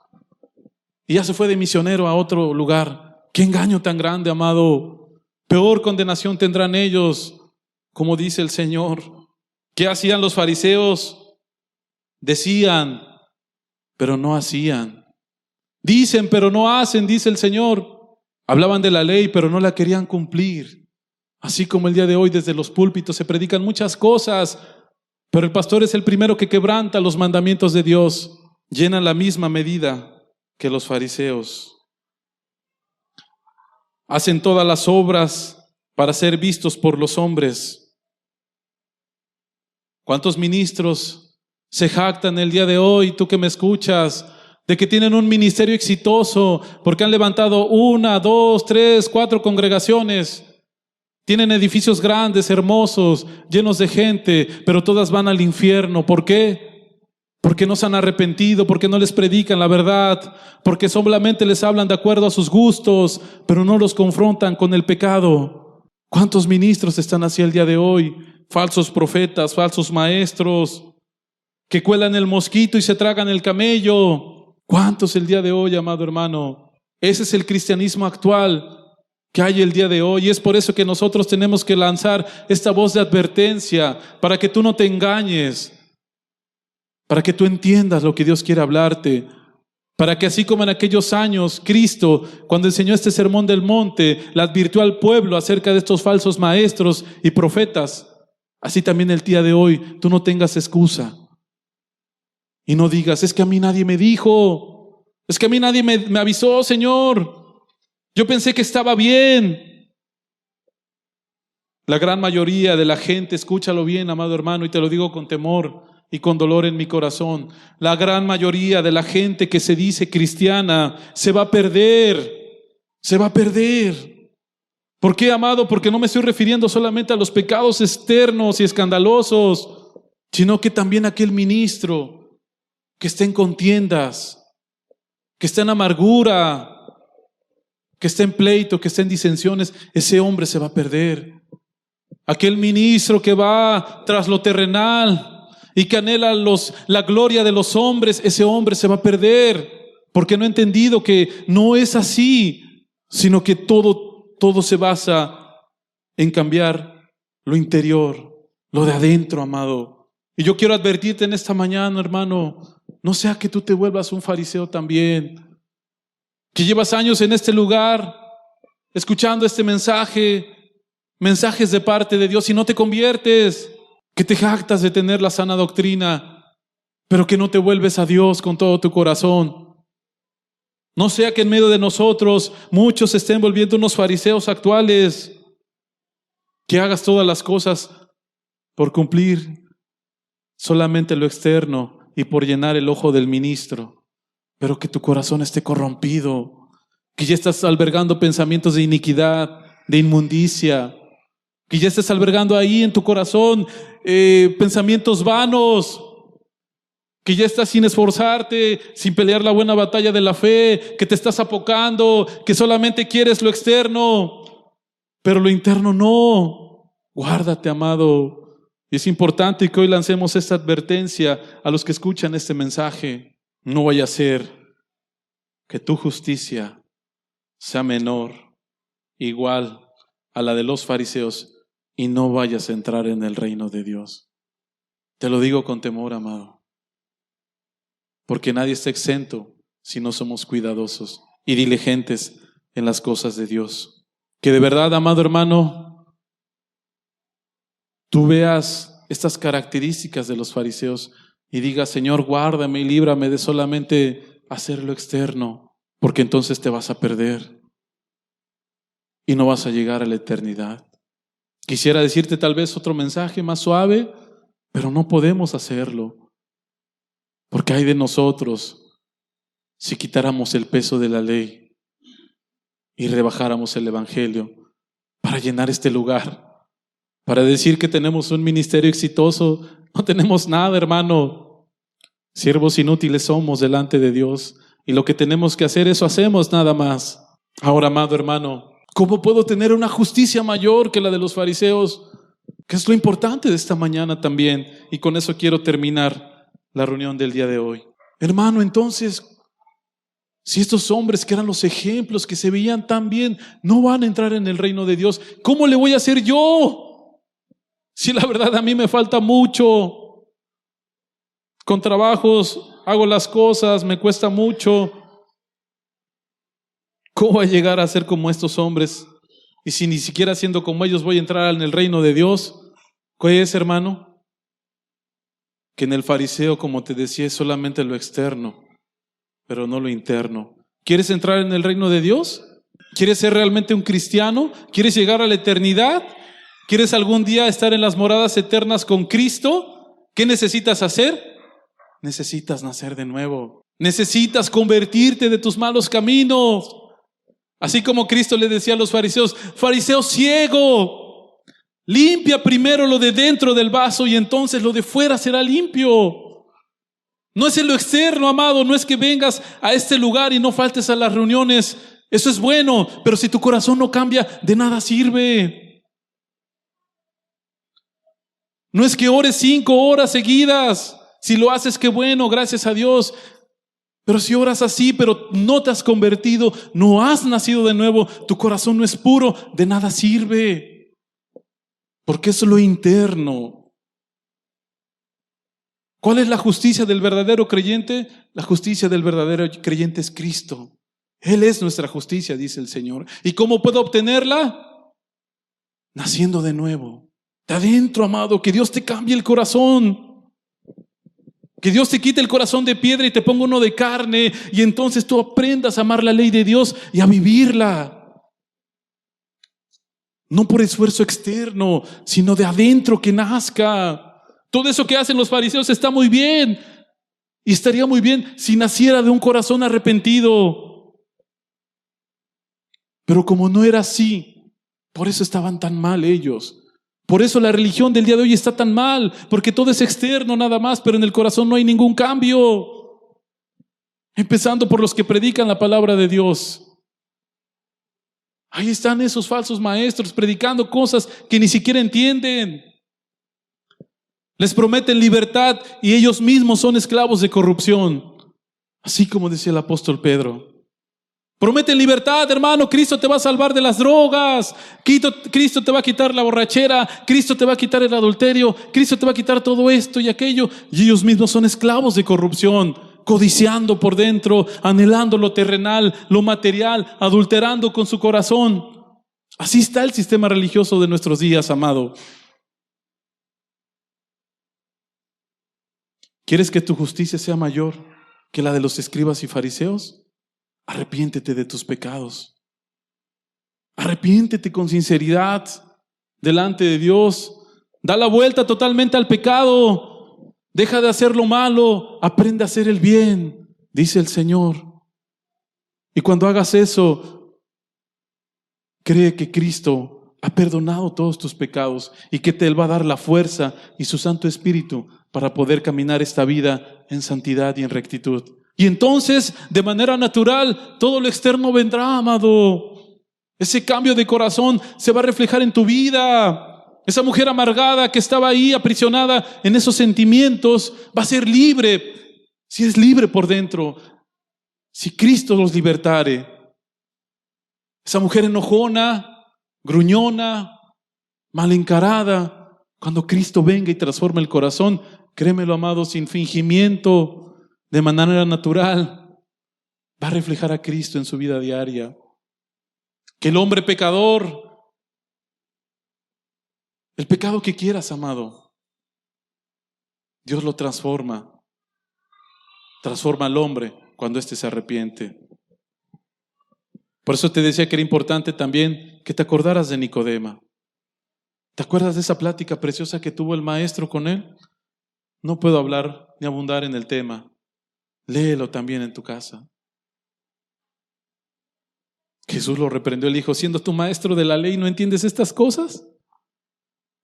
y ya se fue de misionero a otro lugar? ¡Qué engaño tan grande, amado! Peor condenación tendrán ellos, como dice el Señor. ¿Qué hacían los fariseos? Decían, pero no hacían. Dicen, pero no hacen, dice el Señor. Hablaban de la ley, pero no la querían cumplir. Así como el día de hoy desde los púlpitos se predican muchas cosas, pero el pastor es el primero que quebranta los mandamientos de Dios. Llenan la misma medida que los fariseos. Hacen todas las obras para ser vistos por los hombres. ¿Cuántos ministros se jactan el día de hoy, tú que me escuchas, de que tienen un ministerio exitoso porque han levantado 1, 2, 3, 4 congregaciones? Tienen edificios grandes, hermosos, llenos de gente, pero todas van al infierno. ¿Por qué? Porque no se han arrepentido, porque no les predican la verdad, porque solamente les hablan de acuerdo a sus gustos, pero no los confrontan con el pecado. ¿Cuántos ministros están así el día de hoy? Falsos profetas, falsos maestros, que cuelan el mosquito y se tragan el camello. ¿Cuántos el día de hoy, amado hermano? Ese es el cristianismo actual que hay el día de hoy, y es por eso que nosotros tenemos que lanzar esta voz de advertencia, para que tú no te engañes, para que tú entiendas lo que Dios quiere hablarte, para que así como en aquellos años Cristo, cuando enseñó este sermón del monte, le advirtió al pueblo acerca de estos falsos maestros y profetas, así también el día de hoy tú no tengas excusa y no digas, es que a mí nadie me dijo, es que a mí nadie me avisó, Señor. Yo pensé que estaba bien. La gran mayoría de la gente, escúchalo bien, amado hermano, y te lo digo con temor y con dolor en mi corazón, la gran mayoría de la gente que se dice cristiana se va a perder, se va a perder. ¿Por qué, amado? Porque no me estoy refiriendo solamente a los pecados externos y escandalosos, sino que también aquel ministro que está en contiendas, que está en amargura, que está en pleito, que está en disensiones, ese hombre se va a perder. Aquel ministro que va tras lo terrenal y que anhela la gloria de los hombres, ese hombre se va a perder, porque no ha entendido que no es así, sino que todo se basa en cambiar lo interior, lo de adentro, amado. Y yo quiero advertirte en esta mañana, hermano, no sea que tú te vuelvas un fariseo también, que llevas años en este lugar, escuchando este mensajes de parte de Dios y no te conviertes, que te jactas de tener la sana doctrina, pero que no te vuelves a Dios con todo tu corazón. No sea que en medio de nosotros muchos se estén volviendo unos fariseos actuales, que hagas todas las cosas por cumplir solamente lo externo y por llenar el ojo del ministro, pero que tu corazón esté corrompido, que ya estás albergando pensamientos de iniquidad, de inmundicia, que ya estés albergando ahí en tu corazón pensamientos vanos, que ya estás sin esforzarte, sin pelear la buena batalla de la fe, que te estás apocando, que solamente quieres lo externo, pero lo interno no. Guárdate, amado. Y es importante que hoy lancemos esta advertencia a los que escuchan este mensaje. No vaya a ser que tu justicia sea menor, igual a la de los fariseos, y no vayas a entrar en el reino de Dios. Te lo digo con temor, amado, porque nadie está exento si no somos cuidadosos y diligentes en las cosas de Dios. Que de verdad, amado hermano, tú veas estas características de los fariseos y digas, Señor, guárdame y líbrame de solamente hacer lo externo, porque entonces te vas a perder y no vas a llegar a la eternidad. Quisiera decirte tal vez otro mensaje más suave, pero no podemos hacerlo, porque hay de nosotros si quitáramos el peso de la ley y rebajáramos el evangelio para llenar este lugar para decir que tenemos un ministerio exitoso. No tenemos nada, hermano. Siervos inútiles somos delante de Dios. Y lo que tenemos que hacer, eso hacemos nada más. Ahora, amado hermano, ¿cómo puedo tener una justicia mayor que la de los fariseos? Que es lo importante de esta mañana también. Y con eso quiero terminar la reunión del día de hoy. Hermano, entonces, si estos hombres que eran los ejemplos, que se veían tan bien, no van a entrar en el reino de Dios, ¿cómo le voy a hacer yo? Si la verdad a mí me falta mucho. Con trabajos hago las cosas, me cuesta mucho. ¿Cómo voy a llegar a ser como estos hombres? Y si ni siquiera siendo como ellos voy a entrar en el reino de Dios. ¿Qué es, hermano? Que en el fariseo, como te decía, es solamente lo externo, pero no lo interno. ¿Quieres entrar en el reino de Dios? ¿Quieres ser realmente un cristiano? ¿Quieres llegar a la eternidad? ¿Quieres algún día estar en las moradas eternas con Cristo? ¿Qué necesitas hacer? Necesitas nacer de nuevo. Necesitas convertirte de tus malos caminos. Así como Cristo le decía a los fariseos: fariseo ciego, limpia primero lo de dentro del vaso y entonces lo de fuera será limpio. No es en lo externo, amado. No es que vengas a este lugar y no faltes a las reuniones. Eso es bueno, pero si tu corazón no cambia, de nada sirve. No es que ores 5 horas seguidas. Si lo haces, qué bueno, gracias a Dios. Pero si oras así, pero no te has convertido, no has nacido de nuevo, tu corazón no es puro, de nada sirve. Porque es lo interno. ¿Cuál es la justicia del verdadero creyente? La justicia del verdadero creyente es Cristo. Él es nuestra justicia, dice el Señor. ¿Y cómo puedo obtenerla? Naciendo de nuevo. De adentro, amado, que Dios te cambie el corazón. Que Dios te quite el corazón de piedra y te ponga uno de carne. Y entonces tú aprendas a amar la ley de Dios y a vivirla. No por esfuerzo externo, sino de adentro que nazca. Todo eso que hacen los fariseos está muy bien. Y estaría muy bien si naciera de un corazón arrepentido. Pero como no era así, por eso estaban tan mal ellos. Por eso la religión del día de hoy está tan mal, porque todo es externo nada más, pero en el corazón no hay ningún cambio. Empezando por los que predican la palabra de Dios. Ahí están esos falsos maestros predicando cosas que ni siquiera entienden. Les prometen libertad y ellos mismos son esclavos de corrupción. Así como decía el apóstol Pedro. Prometen libertad, hermano. Cristo te va a salvar de las drogas. Cristo te va a quitar la borrachera. Cristo te va a quitar el adulterio. Cristo te va a quitar todo esto y aquello. Y ellos mismos son esclavos de corrupción. Codiciando por dentro, anhelando lo terrenal, lo material, adulterando con su corazón. Así está el sistema religioso de nuestros días, amado. ¿Quieres que tu justicia sea mayor que la de los escribas y fariseos? Arrepiéntete de tus pecados. Arrepiéntete con sinceridad delante de Dios. Da la vuelta totalmente al pecado. Deja de hacer lo malo, aprende a hacer el bien, dice el Señor. Y cuando hagas eso, cree que Cristo ha perdonado todos tus pecados y que Él va a dar la fuerza y su Santo Espíritu para poder caminar esta vida en santidad y en rectitud. Y entonces, de manera natural, todo lo externo vendrá, amado. Ese cambio de corazón se va a reflejar en tu vida. Esa mujer amargada que estaba ahí aprisionada en esos sentimientos va a ser libre, si es libre por dentro, si Cristo los libertare. Esa mujer enojona, gruñona, mal encarada, cuando Cristo venga y transforme el corazón, créemelo, amado, sin fingimiento, de manera natural, va a reflejar a Cristo en su vida diaria. Que el hombre pecador, el pecado que quieras, amado, Dios lo transforma. Transforma al hombre cuando éste se arrepiente. Por eso te decía que era importante también que te acordaras de Nicodemo. ¿Te acuerdas de esa plática preciosa que tuvo el maestro con él? No puedo hablar ni abundar en el tema. Léelo también en tu casa. Jesús lo reprendió y le dijo: siendo tu maestro de la ley, ¿no entiendes estas cosas?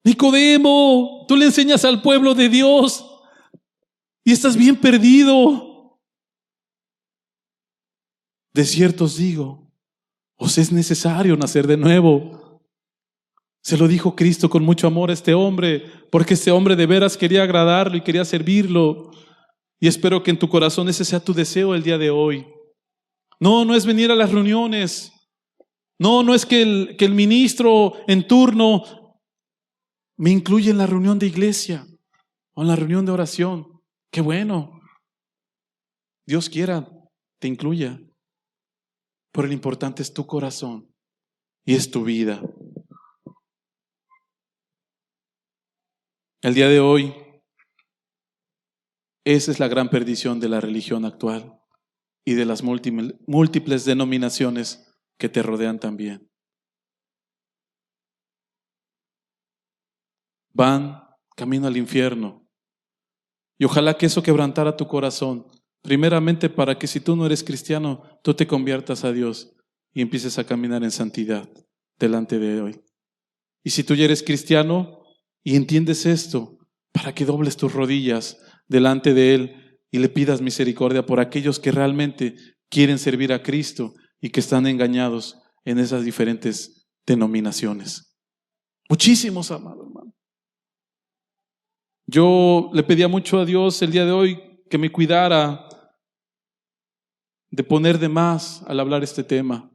Nicodemo, tú le enseñas al pueblo de Dios y estás bien perdido. De cierto os digo, os es necesario nacer de nuevo. Se lo dijo Cristo con mucho amor a este hombre, porque este hombre de veras quería agradarlo y quería servirlo. Y espero que en tu corazón ese sea tu deseo el día de hoy. No es venir a las reuniones. No es que el ministro en turno me incluye en la reunión de iglesia o en la reunión de oración. Qué bueno. Dios quiera, te incluya. Pero lo importante es tu corazón y es tu vida. El día de hoy, esa es la gran perdición de la religión actual y de las múltiples denominaciones que te rodean también. Van camino al infierno. Y ojalá que eso quebrantara tu corazón, primeramente para que si tú no eres cristiano, tú te conviertas a Dios y empieces a caminar en santidad delante de hoy. Y si tú ya eres cristiano y entiendes esto, para que dobles tus rodillas delante de Él y le pidas misericordia por aquellos que realmente quieren servir a Cristo y que están engañados en esas diferentes denominaciones. Muchísimos, amado hermano. Yo le pedía mucho a Dios el día de hoy que me cuidara de poner de más al hablar este tema.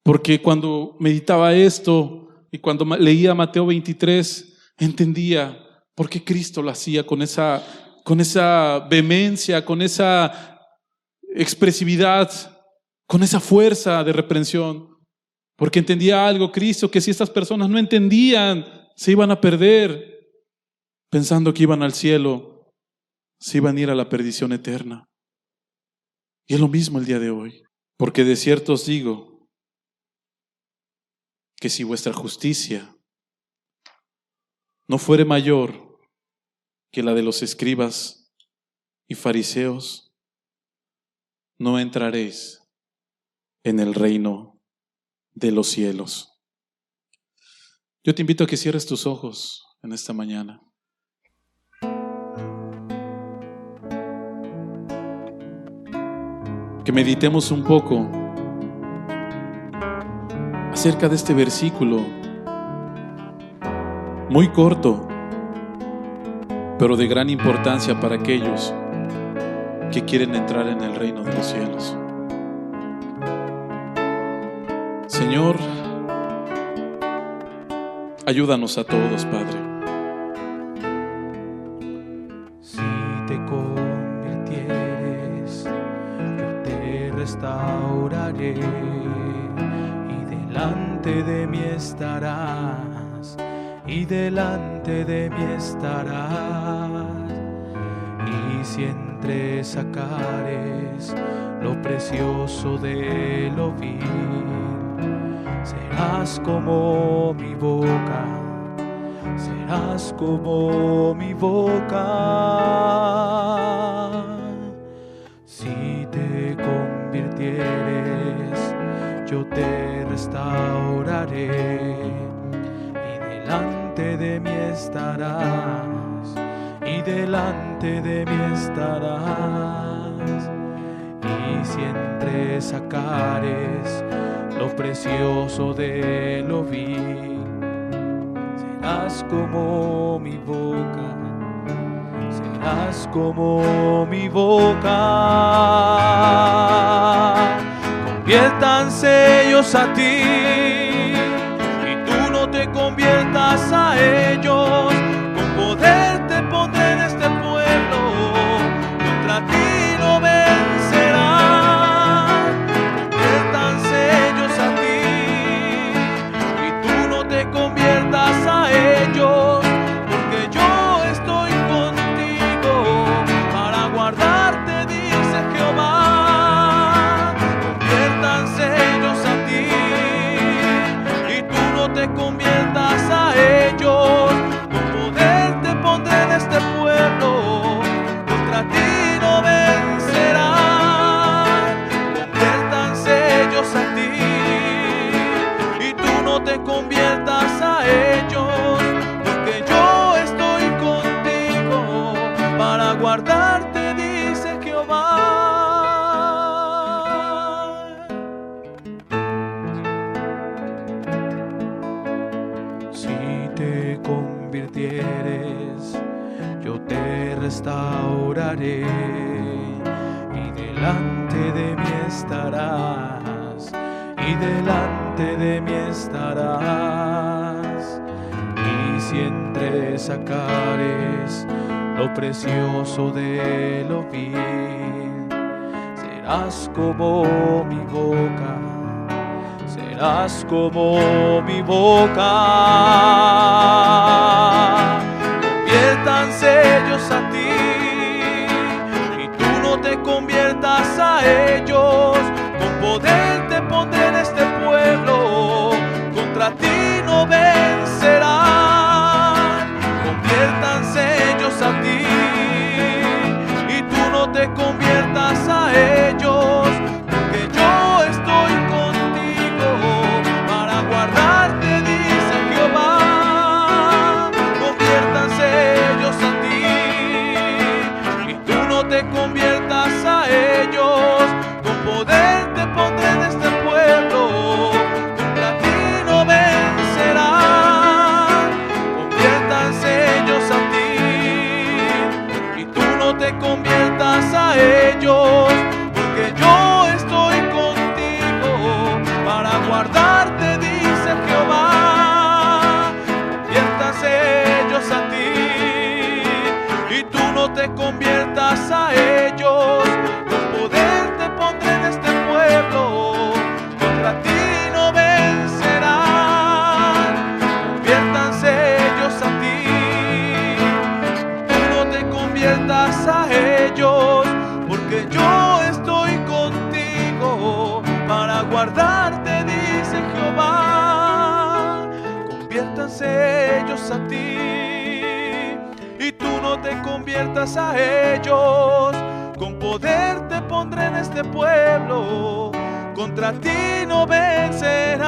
Porque cuando meditaba esto y cuando leía Mateo 23, entendía por qué Cristo lo hacía con esa vehemencia, con esa expresividad, con esa fuerza de reprensión. Porque entendía algo, Cristo, que si estas personas no entendían, se iban a perder, pensando que iban al cielo, se iban a ir a la perdición eterna. Y es lo mismo el día de hoy. Porque de cierto os digo que si vuestra justicia no fuere mayor que la de los escribas y fariseos, no entraréis en el reino de los cielos. Yo te invito a que cierres tus ojos en esta mañana. Que meditemos un poco acerca de este versículo muy corto, pero de gran importancia para aquellos que quieren entrar en el reino de los cielos. Señor, ayúdanos a todos, Padre. Si te convirtieres, yo te restauraré y delante de mí estarás, y delante de mí estarás. Y si entresacares lo precioso de lo vil, serás como mi boca, serás como mi boca. Si te convirtieres, yo te restauraré y delante de mí estarás, y delante de mí estarás. Y si entresacares lo precioso de lo vil, serás como mi boca, serás como mi boca. Conviértanse ellos a ti y tú no te conviertas a ellos. Con poder te pondré en este pueblo, contra ti no vencerán. Conviértanse ellos a ti y tú no te conviertas a ellos, porque yo estoy contigo para guardarte, dice Jehová. Conviértanse ellos a ti adoraré y delante de mí estarás, y delante de mí estarás. Y si entre sacares lo precioso de lo vil, serás como mi boca, serás como mi boca. Conviértanse ellos a ti y tú no te conviertas a ellos. Con poder te pondré en este pueblo, contra ti no vencerán. Conviértanse ellos a ti y tú no te conviertas a ellos, porque yo estoy contigo para guardarte, dice Jehová. Conviértanse ellos a ti y tú no te conviertas a ellos. Con poder te pondré en este pueblo, contra ti no vencerán. Conviértanse ellos a ti y tú no te conviertas a ellos, porque yo estoy contigo para guardarte, dice Jehová. Conviértanse ellos a ti y tú no te conviertas a ellos. Con poder te pondré en este pueblo, contra ti no vencerán. Conviértanse ellos a ti, tú no te conviertas a ellos, porque yo estoy contigo para guardarte, dice Jehová. Conviértanse ellos a ti y tú no te conviertas a ellos. Con poder te pondré en este pueblo, contra ti no vencerán.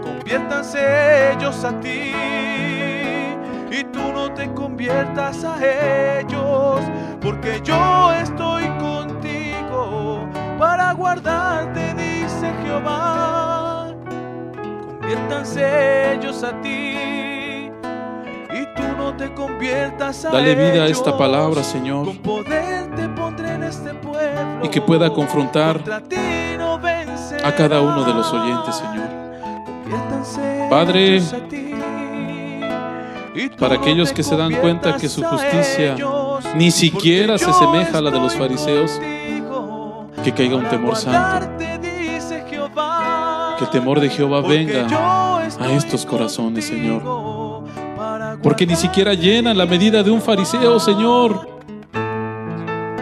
Conviértanse ellos a ti y tú no te conviertas a ellos, porque yo estoy contigo para guardarte, dice Jehová. Conviértanse ellos a ti y tú no te conviertas a ellos. Dale vida a esta palabra, Señor, Con poder te pondré en este pueblo, y que pueda confrontar contra ti no vencerán. a cada uno de los oyentes, Señor. Conviértanse Padre, ellos a ti, y tú para no aquellos te que se dan cuenta que su conviertas a justicia ellos, ni siquiera porque se yo asemeja a la de los estoy fariseos, contigo que caiga un para temor santo, guardarte, dice Jehová. que el temor de Jehová Porque venga yo a estoy estos corazones, Señor, contigo para porque ni siquiera llenan la medida de un fariseo, Señor,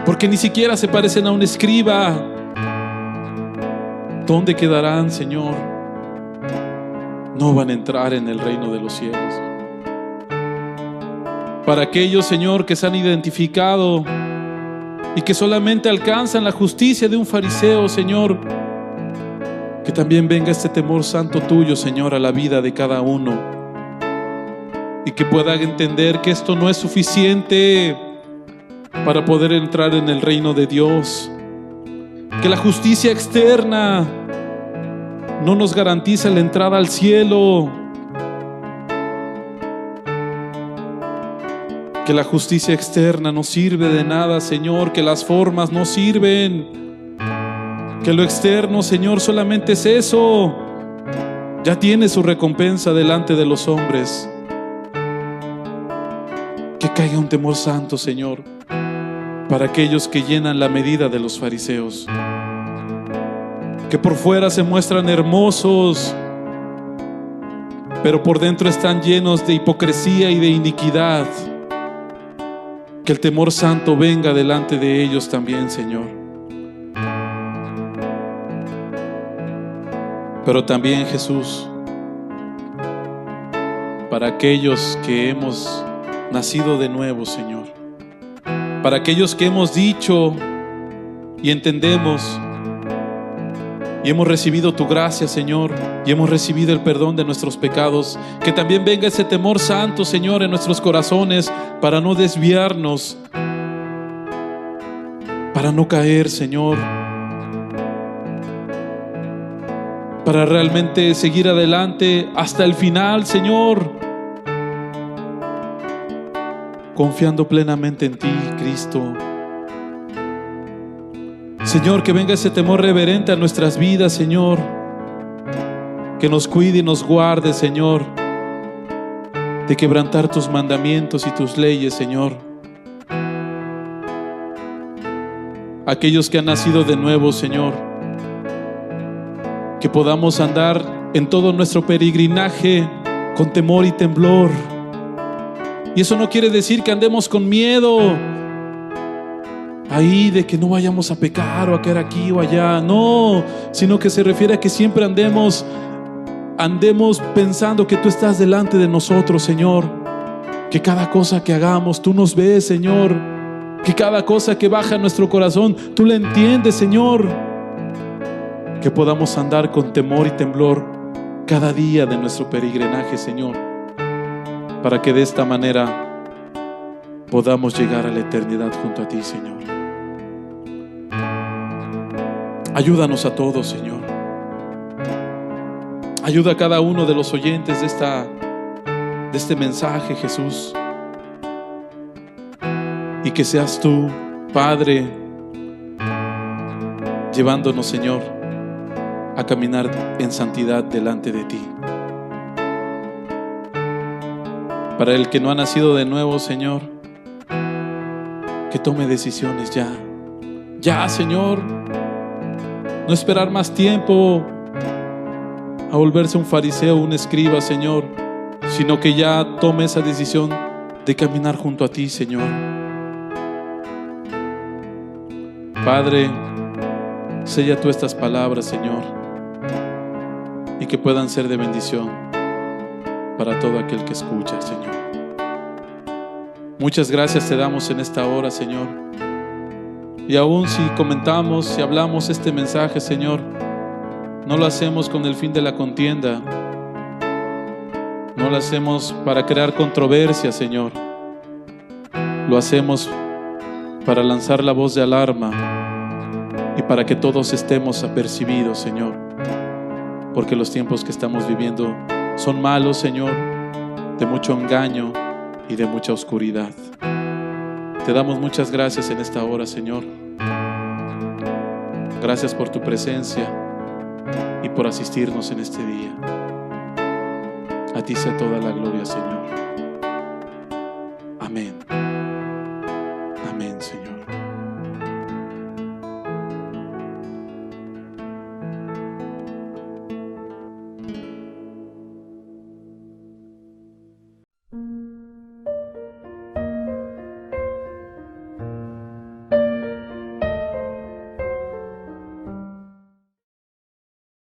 porque ni siquiera se parecen a un escriba. ¿Dónde quedarán, Señor? No van a entrar en el reino de los cielos. Para aquellos, Señor, que se han identificado y que solamente alcanzan la justicia de un fariseo, Señor, que también venga este temor santo tuyo, Señor, a la vida de cada uno, y que puedan entender que esto no es suficiente para poder entrar en el reino de Dios, que la justicia externa no nos garantiza la entrada al cielo, que la justicia externa no sirve de nada, Señor, que las formas no sirven, que lo externo, Señor, solamente es eso, ya tiene su recompensa delante de los hombres. Que caiga un temor santo, Señor, para aquellos que llenan la medida de los fariseos, que por fuera se muestran hermosos, pero por dentro están llenos de hipocresía y de iniquidad. Que el temor santo venga delante de ellos también, Señor. Pero también, Jesús, para aquellos que hemos nacido de nuevo, Señor, para aquellos que hemos dicho y entendemos y hemos recibido tu gracia, Señor, y hemos recibido el perdón de nuestros pecados, que también venga ese temor santo, Señor, en nuestros corazones, para no desviarnos, para no caer, Señor, para realmente seguir adelante hasta el final, Señor. confiando plenamente en ti, Cristo. Señor, que venga ese temor reverente a nuestras vidas, Señor. Que nos cuide y nos guarde, Señor, de quebrantar tus mandamientos y tus leyes, Señor. Aquellos que han nacido de nuevo, Señor, que podamos andar en todo nuestro peregrinaje con temor y temblor. Y eso no quiere decir que andemos con miedo ahí de que no vayamos a pecar o a caer aquí o allá, no, sino que se refiere a que siempre andemos pensando que tú estás delante de nosotros, Señor, que cada cosa que hagamos tú nos ves, Señor, que cada cosa que baja a nuestro corazón tú la entiendes, Señor, que podamos andar con temor y temblor cada día de nuestro peregrinaje, Señor, para que de esta manera podamos llegar a la eternidad junto a ti, Señor. Ayúdanos a todos, Señor. Ayuda a cada uno de los oyentes de este mensaje, Jesús. Y que seas tú, Padre, llevándonos, Señor, a caminar en santidad delante de ti. Para el que no ha nacido de nuevo, Señor, que tome decisiones ya. Ya, Señor. No esperar más tiempo a volverse un fariseo, un escriba, Señor, sino que ya tome esa decisión de caminar junto a ti, Señor. Padre, sella tú estas palabras, Señor, y que puedan ser de bendición para todo aquel que escucha, Señor. Muchas gracias te damos en esta hora, Señor. Y aún si comentamos, si hablamos este mensaje, Señor, no lo hacemos con el fin de la contienda. No lo hacemos para crear controversia, Señor. Lo hacemos para lanzar la voz de alarma y para que todos estemos apercibidos, Señor. Porque los tiempos que estamos viviendo son malos, Señor, de mucho engaño y de mucha oscuridad. Te damos muchas gracias en esta hora, Señor. Gracias por tu presencia y por asistirnos en este día. A ti sea toda la gloria, Señor.